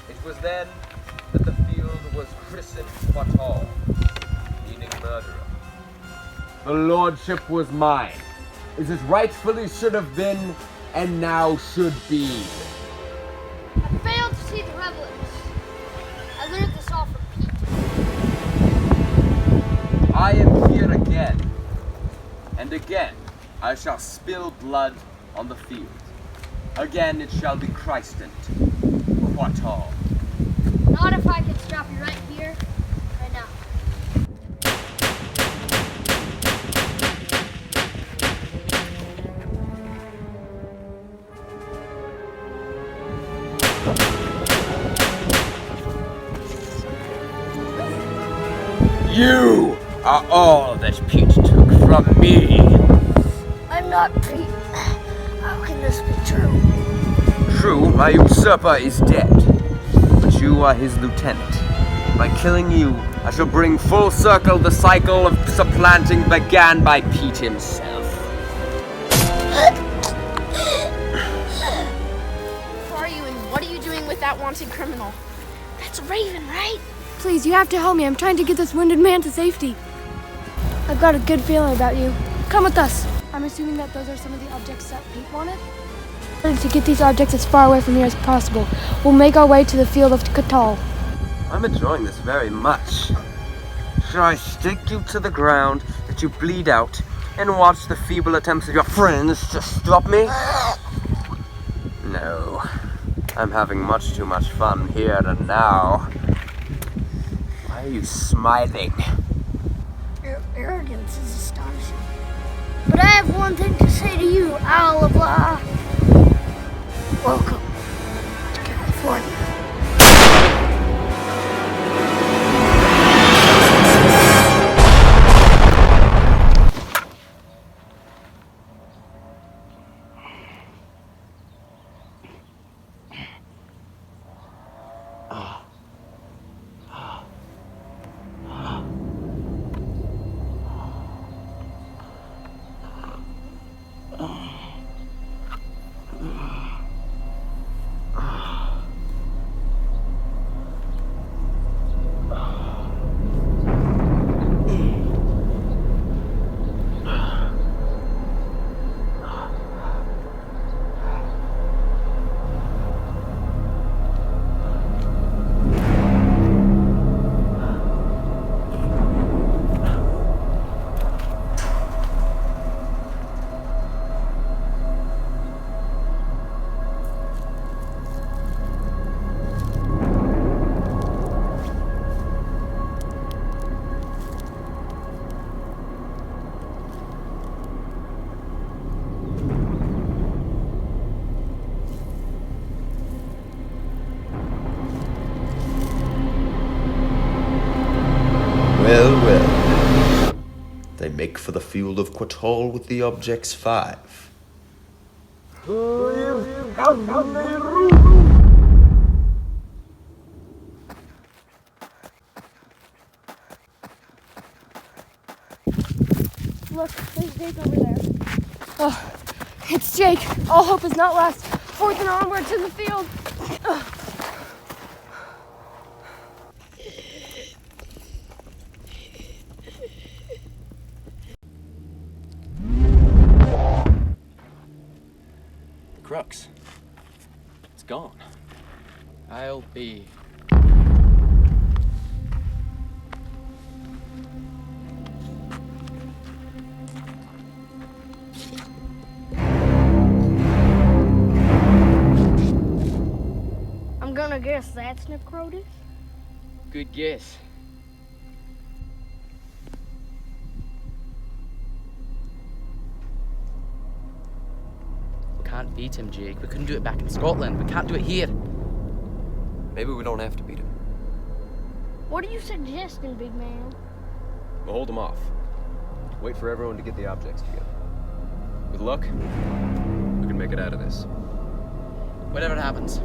It was then that the field was christened Quator, meaning murderer. The lordship was mine, as it rightfully should have been, and now should be. I failed to see the revelings. I learned this all from Pete. I am here again, and again I shall spill blood on the field. Again it shall be christened Quator. Not if I can stop you right here, right now. You are all that Pete took from me. I'm not Pete. How can this be true? True, my usurper is dead, but you are his lieutenant. By killing you, I shall bring full circle the cycle of supplanting began by Pete himself. Who are you and what are you doing with that wanted criminal? That's Raven, right? Please, you have to help me. I'm trying to get this wounded man to safety. I've got a good feeling about you. Come with us. I'm assuming that those are some of the objects that Pete wanted. To get these objects as far away from here as possible, we'll make our way to the field of Catal. I'm enjoying this very much. Shall I stake you to the ground, let you bleed out, and watch the feeble attempts of your friends to stop me? No. I'm having much too much fun here and now. Why are you smiling? Your arrogance is astonishing. But I have one thing to say to you, Owl of La. Welcome to California. Well. They make for the field of Quatal with the objects 5. Look, there's Jake over there. Oh, it's Jake. All hope is not lost. Fourth and onward to the field. The crux. It's gone. I'll be. I'm gonna guess that's Necrotus. Good guess. We can't beat him, Jake. We couldn't do it back in Scotland. We can't do it here. Maybe we don't have to beat him. What are you suggesting, big man? We'll hold him off. Wait for everyone to get the objects together. With luck, we can make it out of this. Whatever happens,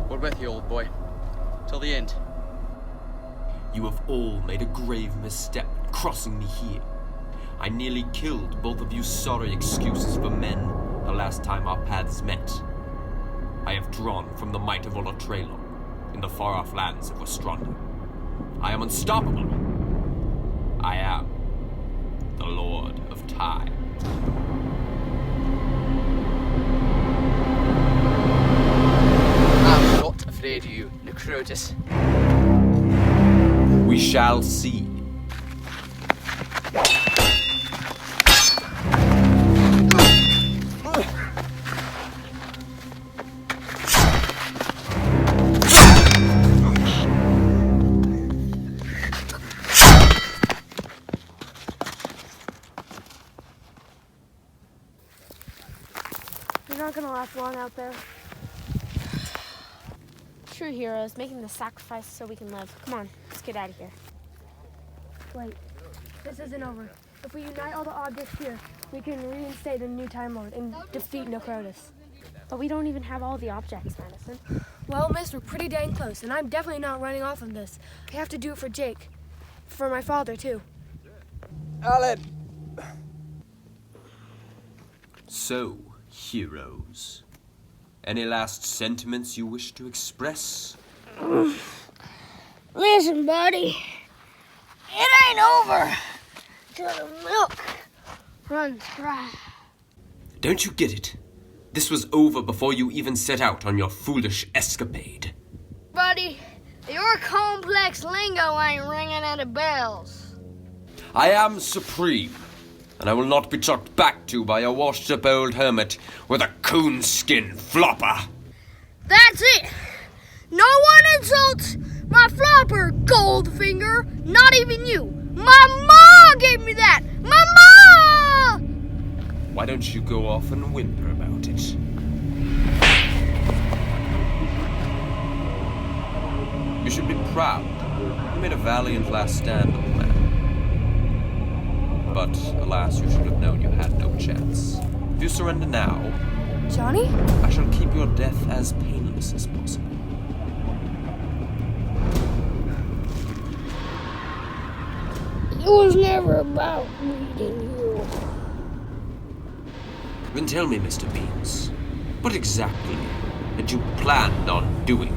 we're with you, old boy. Till the end. You have all made a grave misstep crossing me here. I nearly killed both of you sorry excuses for men the last time our paths met. I have drawn from the might of Olatrelon in the far-off lands of Westranda. I am unstoppable. I am the Lord of Time. I'm not afraid of you, Necrotus. We shall see. You're not gonna last long out there. True heroes making the sacrifice so we can live. Come on, let's get out of here. Wait, this isn't over. If we unite all the objects here, we can reinstate a new Time Lord and defeat Necrotus. But we don't even have all the objects, Madison. Well, miss, we're pretty dang close, and I'm definitely not running off on this. I have to do it for Jake. For my father, too. Alan! So, heroes, any last sentiments you wish to express? Listen, buddy. It ain't over till the milk runs dry. Don't you get it? This was over before you even set out on your foolish escapade. Buddy, your complex lingo ain't ringing any bells. I am supreme, and I will not be chucked back to by a washed-up old hermit with a coonskin flopper. That's it. No one insults my flopper, Goldfinger. Not even you. My ma gave me that. My ma! Why don't you go off and whimper about it? You should be proud. You made a valiant last stand, old man. But, alas, you should have known you had no chance. If you surrender now, Johnny? I shall keep your death as painless as possible. It was never about meeting you. Then tell me, Mr. Beans, what exactly had you planned on doing?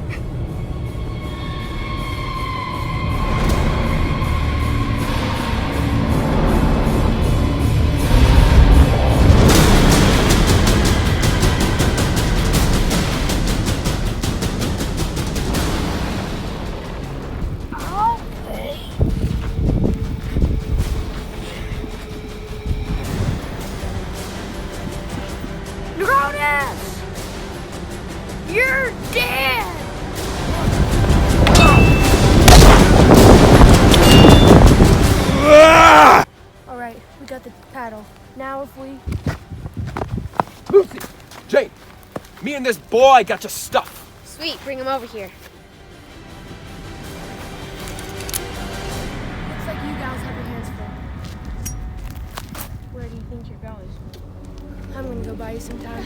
Necrotus! You're dead! Alright, we got the paddle. Now if we... Lucy! Jane! Me and this boy got your stuff! Sweet, bring him over here. Looks like you guys have your hands full. Where do you think you're going? I'm gonna go buy you some time.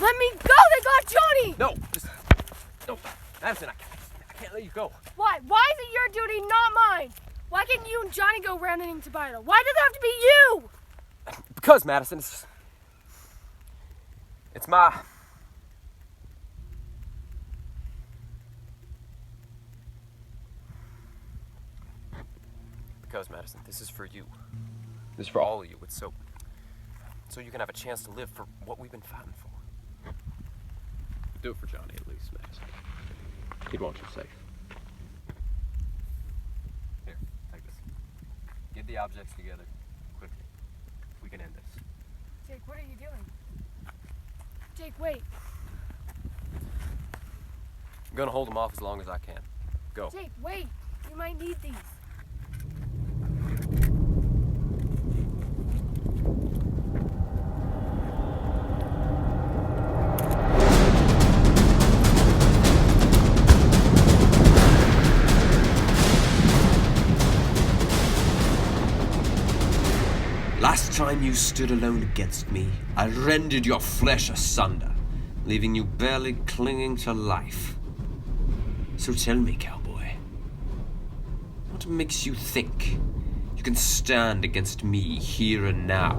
Let me go! They got Johnny! No! No! Madison, I can't let you go. Why? Why is it your duty, not mine? Why can't you and Johnny go rounding into Bida? Why does it have to be you? Because, Madison, it's my... Because, Madison, this is for you. This is for all of you. It's so you can have a chance to live for what we've been fighting for. Do it for Johnny at least, Madison. He'd want you safe. Here, take this. Get the objects together, quickly. We can end this. Jake, what are you doing? Jake, wait. I'm gonna hold them off as long as I can. Go. Jake, wait. You might need these. Last time you stood alone against me, I rendered your flesh asunder, leaving you barely clinging to life. So tell me, cowboy, what makes you think you can stand against me here and now?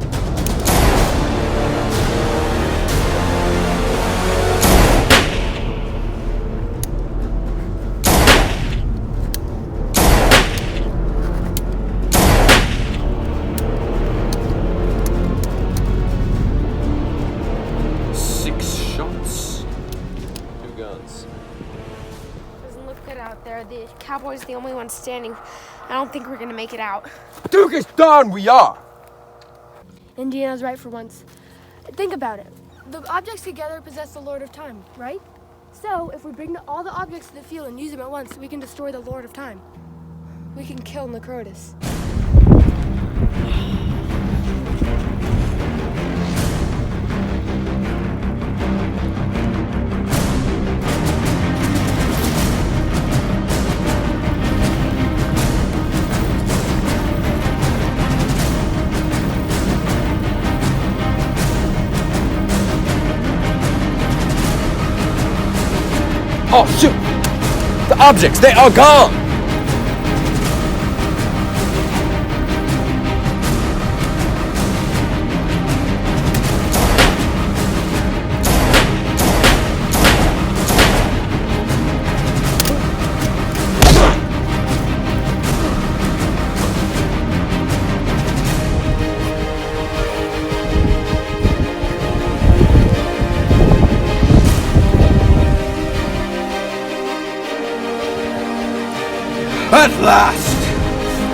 6 shots. 2 guns. Doesn't look good out there. The cowboy's the only one standing. I don't think we're gonna make it out. Duke is done, we are! Indiana's right for once. Think about it. The objects together possess the Lord of Time, right? So, if we bring all the objects to the field and use them at once, we can destroy the Lord of Time. We can kill Necrotus. Oh, shoot! The objects, they are gone! At last!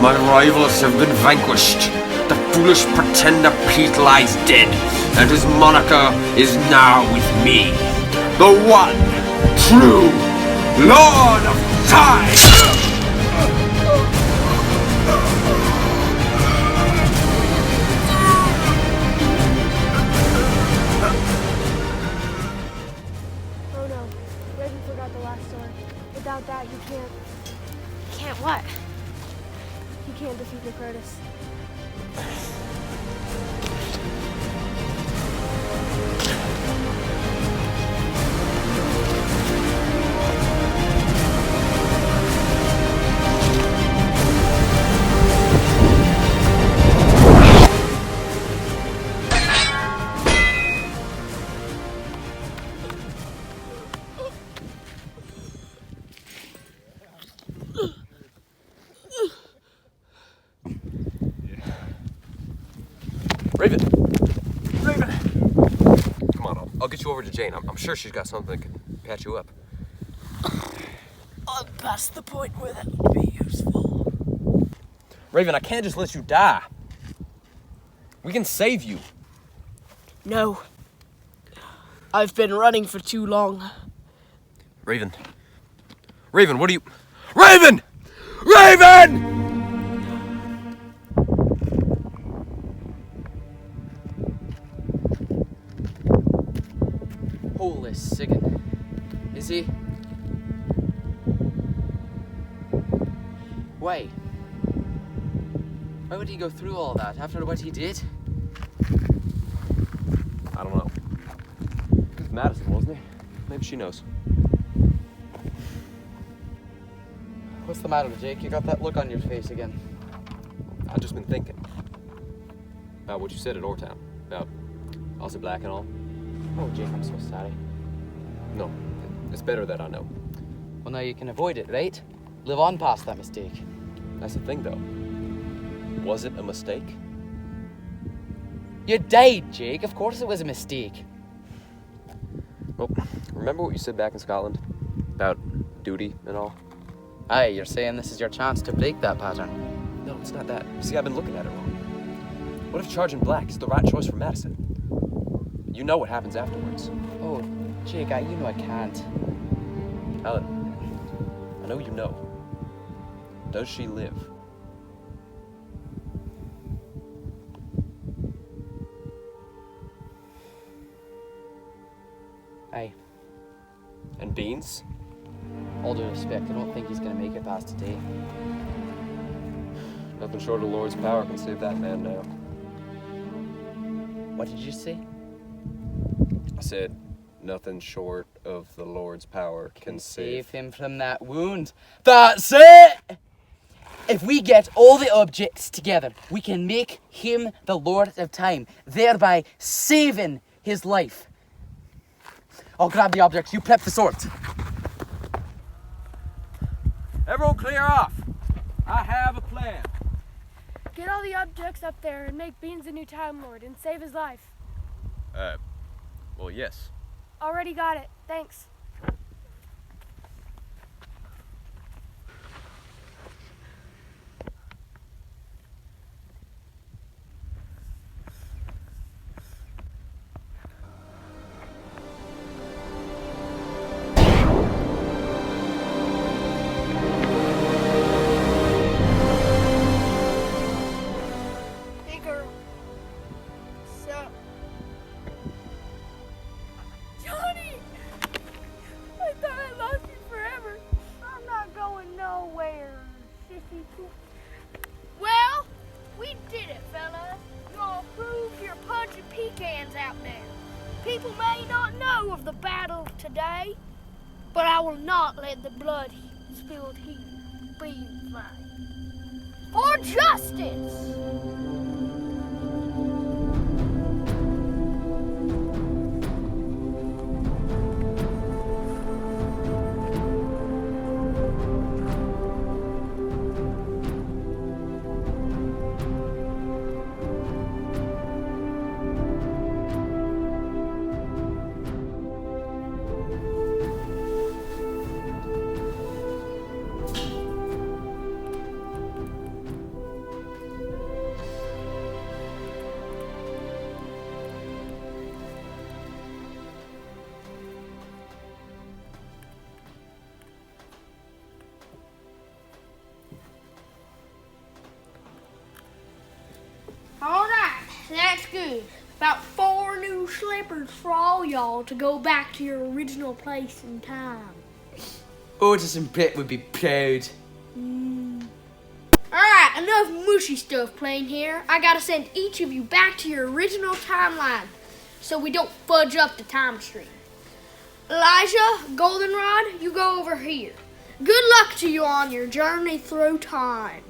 My rivals have been vanquished. The foolish pretender Pete lies dead, and his moniker is now with me. The one true Lord of Time! Oh no, Raven forgot the last sword. Without that, you can't. Can't what? You can't defeat Necrotus. Raven! Raven! Come on, I'll get you over to Jane. I'm sure she's got something that can patch you up. I'm past the point where that would be useful. Raven, I can't just let you die. We can save you. No. I've been running for too long. Raven. Raven, what are you... Raven! Raven! Holy sicken. Is he? Wait. Why would he go through all that after what he did? I don't know. Madison, wasn't he? Maybe she knows. What's the matter, Jake? You got that look on your face again. I've just been thinking about what you said at Ortown, about Aussie Black and all. Oh, Jake, I'm so sorry. No, it's better that I know. Well, now you can avoid it, right? Live on past that mistake. That's the thing, though. Was it a mistake? You died, Jake. Of course it was a mistake. Well, remember what you said back in Scotland? About duty and all? Aye, you're saying this is your chance to break that pattern. No, it's not that. See, I've been looking at it wrong. What if charging Black is the right choice for Madison? You know what happens afterwards. Oh, Jake, you know I can't. Alan, I know you know. Does she live? Aye. And Beans? All due respect, I don't think he's gonna make it past today. Nothing short of the Lord's power can save that man now. What did you say? I said, nothing short of the Lord's power can Save him from that wound. That's it! If we get all the objects together, we can make him the Lord of Time, thereby saving his life. I'll grab the objects, you prep the sword. Everyone clear off. I have a plan. Get all the objects up there and make Beans a new Time Lord and save his life. Well, yes. Already got it. Thanks. Hey, girl. Sup? Johnny! I thought I lost you forever. I'm not going nowhere, sissy. Well, we did it, fellas. You all proved your punching pecans out there. People may not know of the battle of today, but I will not let the blood spilled here be in vain. For justice! Alright, that's good. About 4 new slippers for all y'all to go back to your original place in time. Otis and Brett would be proud. Alright, enough mushy stuff playing here. I gotta send each of you back to your original timeline so we don't fudge up the time stream. Elijah, Goldenrod, you go over here. Good luck to you on your journey through time.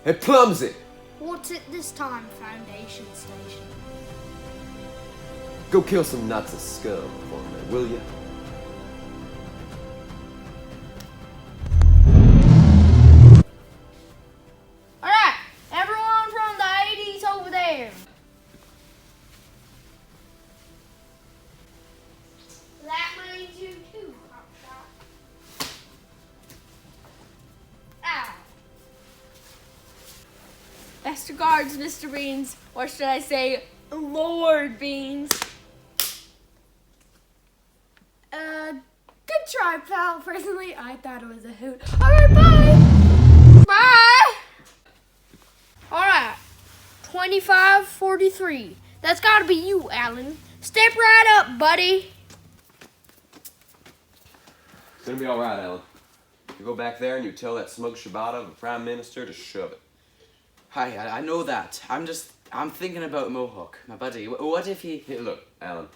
Hey, Plumsy! What's it this time, Foundation Station? Go kill some Nazi scum for me, will ya? Alright, everyone from the 80s over there. That means you too, Hotshot. Ow. Best regards, Mr. Beans. Or should I say, Lord Beans. Good try, pal. Personally, I thought it was a hoot. Alright, bye! Bye! Alright, 2543. That's gotta be you, Alan. Step right up, buddy. It's gonna be alright, Alan. You go back there and you tell that smug Shibata of the Prime Minister to shove it. Hi, I know that. I'm thinking about Mohawk, my buddy. What if he... Hey, look, Alan.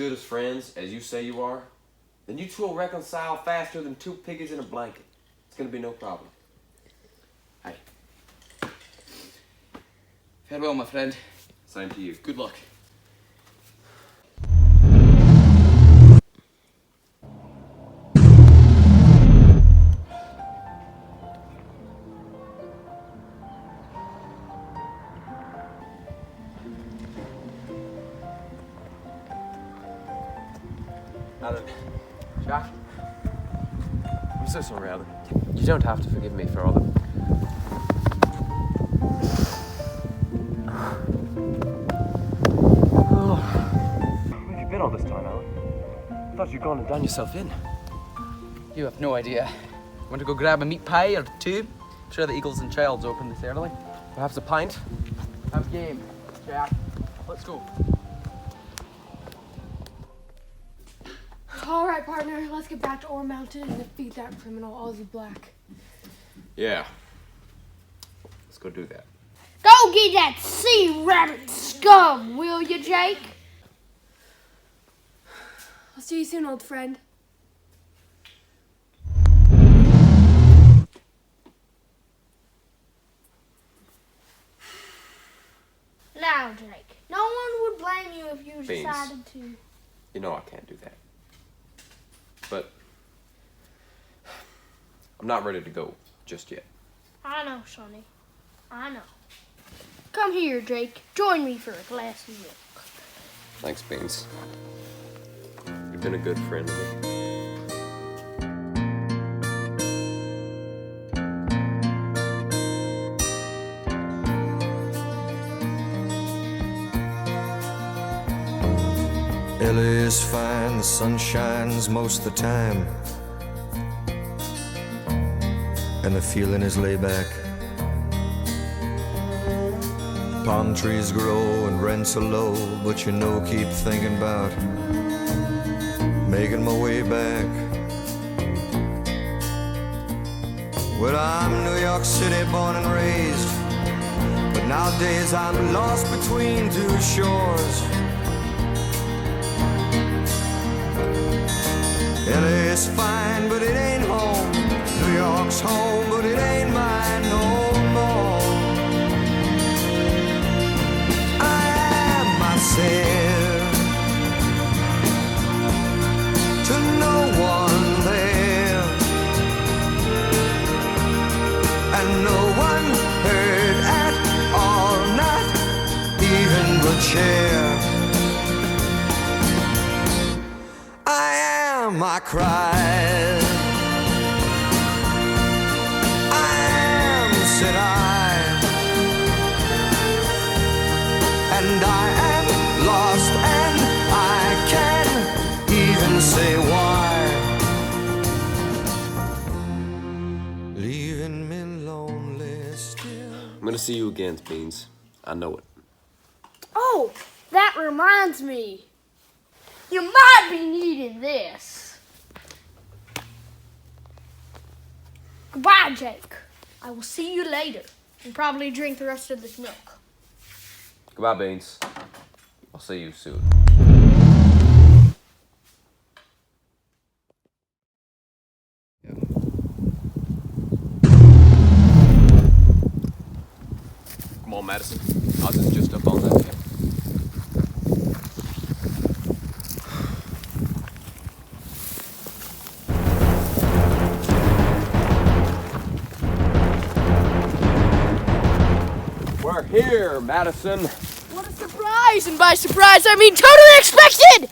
good as friends as you say you are, then you two will reconcile faster than two piggies in a blanket. It's gonna be no problem. Hey. Farewell, my friend. Same to you. Good luck. Alan. Jack. I'm so sorry, Alan. You don't have to forgive me for all the... Where have you been all this time, Alan? I thought you'd gone and done yourself in. You have no idea. Want to go grab a meat pie or two? I'm sure the Eagles and Child's open this early. Perhaps a pint? Have game, Jack. Let's go. All right, partner, let's get back to Ore Mountain and defeat that criminal Aussie Black. Yeah. Let's go do that. Go get that sea rabbit scum, will you, Jake? I'll see you soon, old friend. Now, Jake, no one would blame you if you Beans. decided to. You know I can't do that. But I'm not ready to go just yet. I know, Sonny. I know. Come here, Jake. Join me for a glass of milk. Thanks, Beans. You've been a good friend to me. Ellie is fine, the sun shines most of the time, and the feeling is laid back. Palm trees grow and rents are low, but you know, keep thinking about making my way back. Well, I'm New York City born and raised, but nowadays I'm lost between two shores. LA's fine, but it ain't home. New York's home, but it ain't mine no more. I am myself to no one there, and no one heard at all, not even the chair. I cried. I am, said I, and I am lost, and I can't even say why. Leaving me lonely still. I'm gonna see you again, Beans. I know it. Oh, that reminds me. You might be needing this. Goodbye, Jake. I will see you later and probably drink the rest of this milk. Goodbye, Beans. I'll see you soon. Come on, Madison. Ours is just up on that hill. We're here, Madison. What a surprise! And by surprise, I mean totally expected!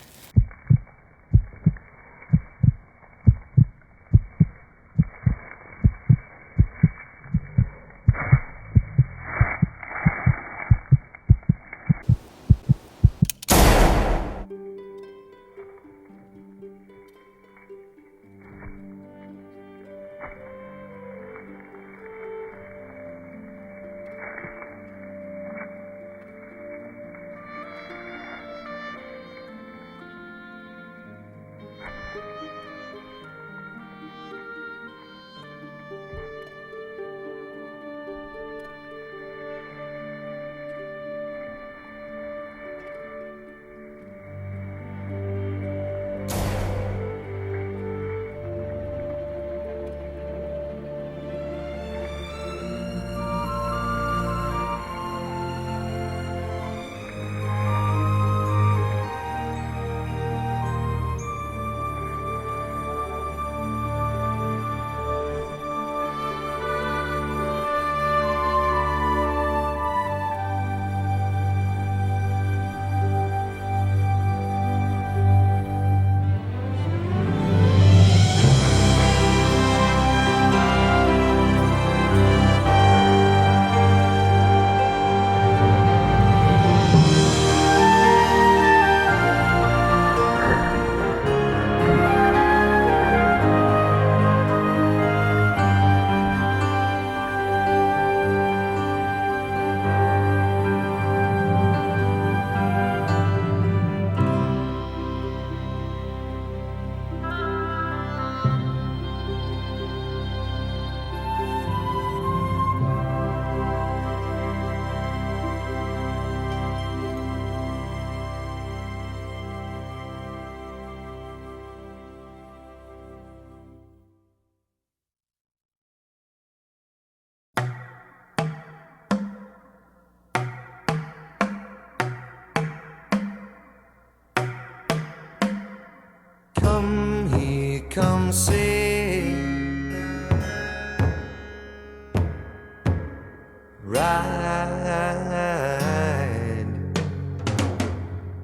come see. Ride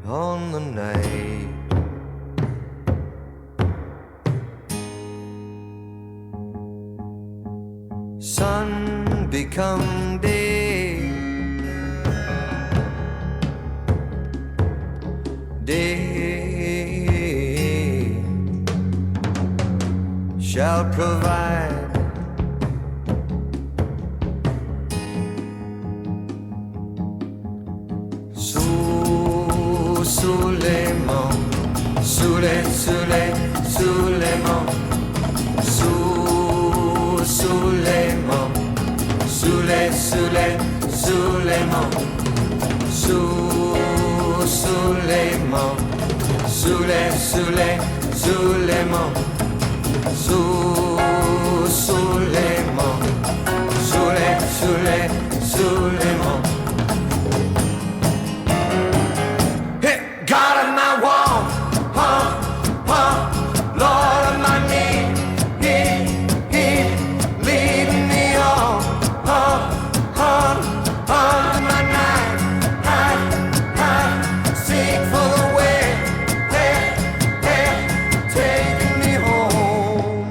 on the night. Sun become day. Day shall provide. Suleiman, Suleiman, Suleiman, Suleiman, Suleiman, Suleiman, Suleiman, Suleiman. God of my wall, Lord of my need, leading me on, under my night, seek for the way, taking me home.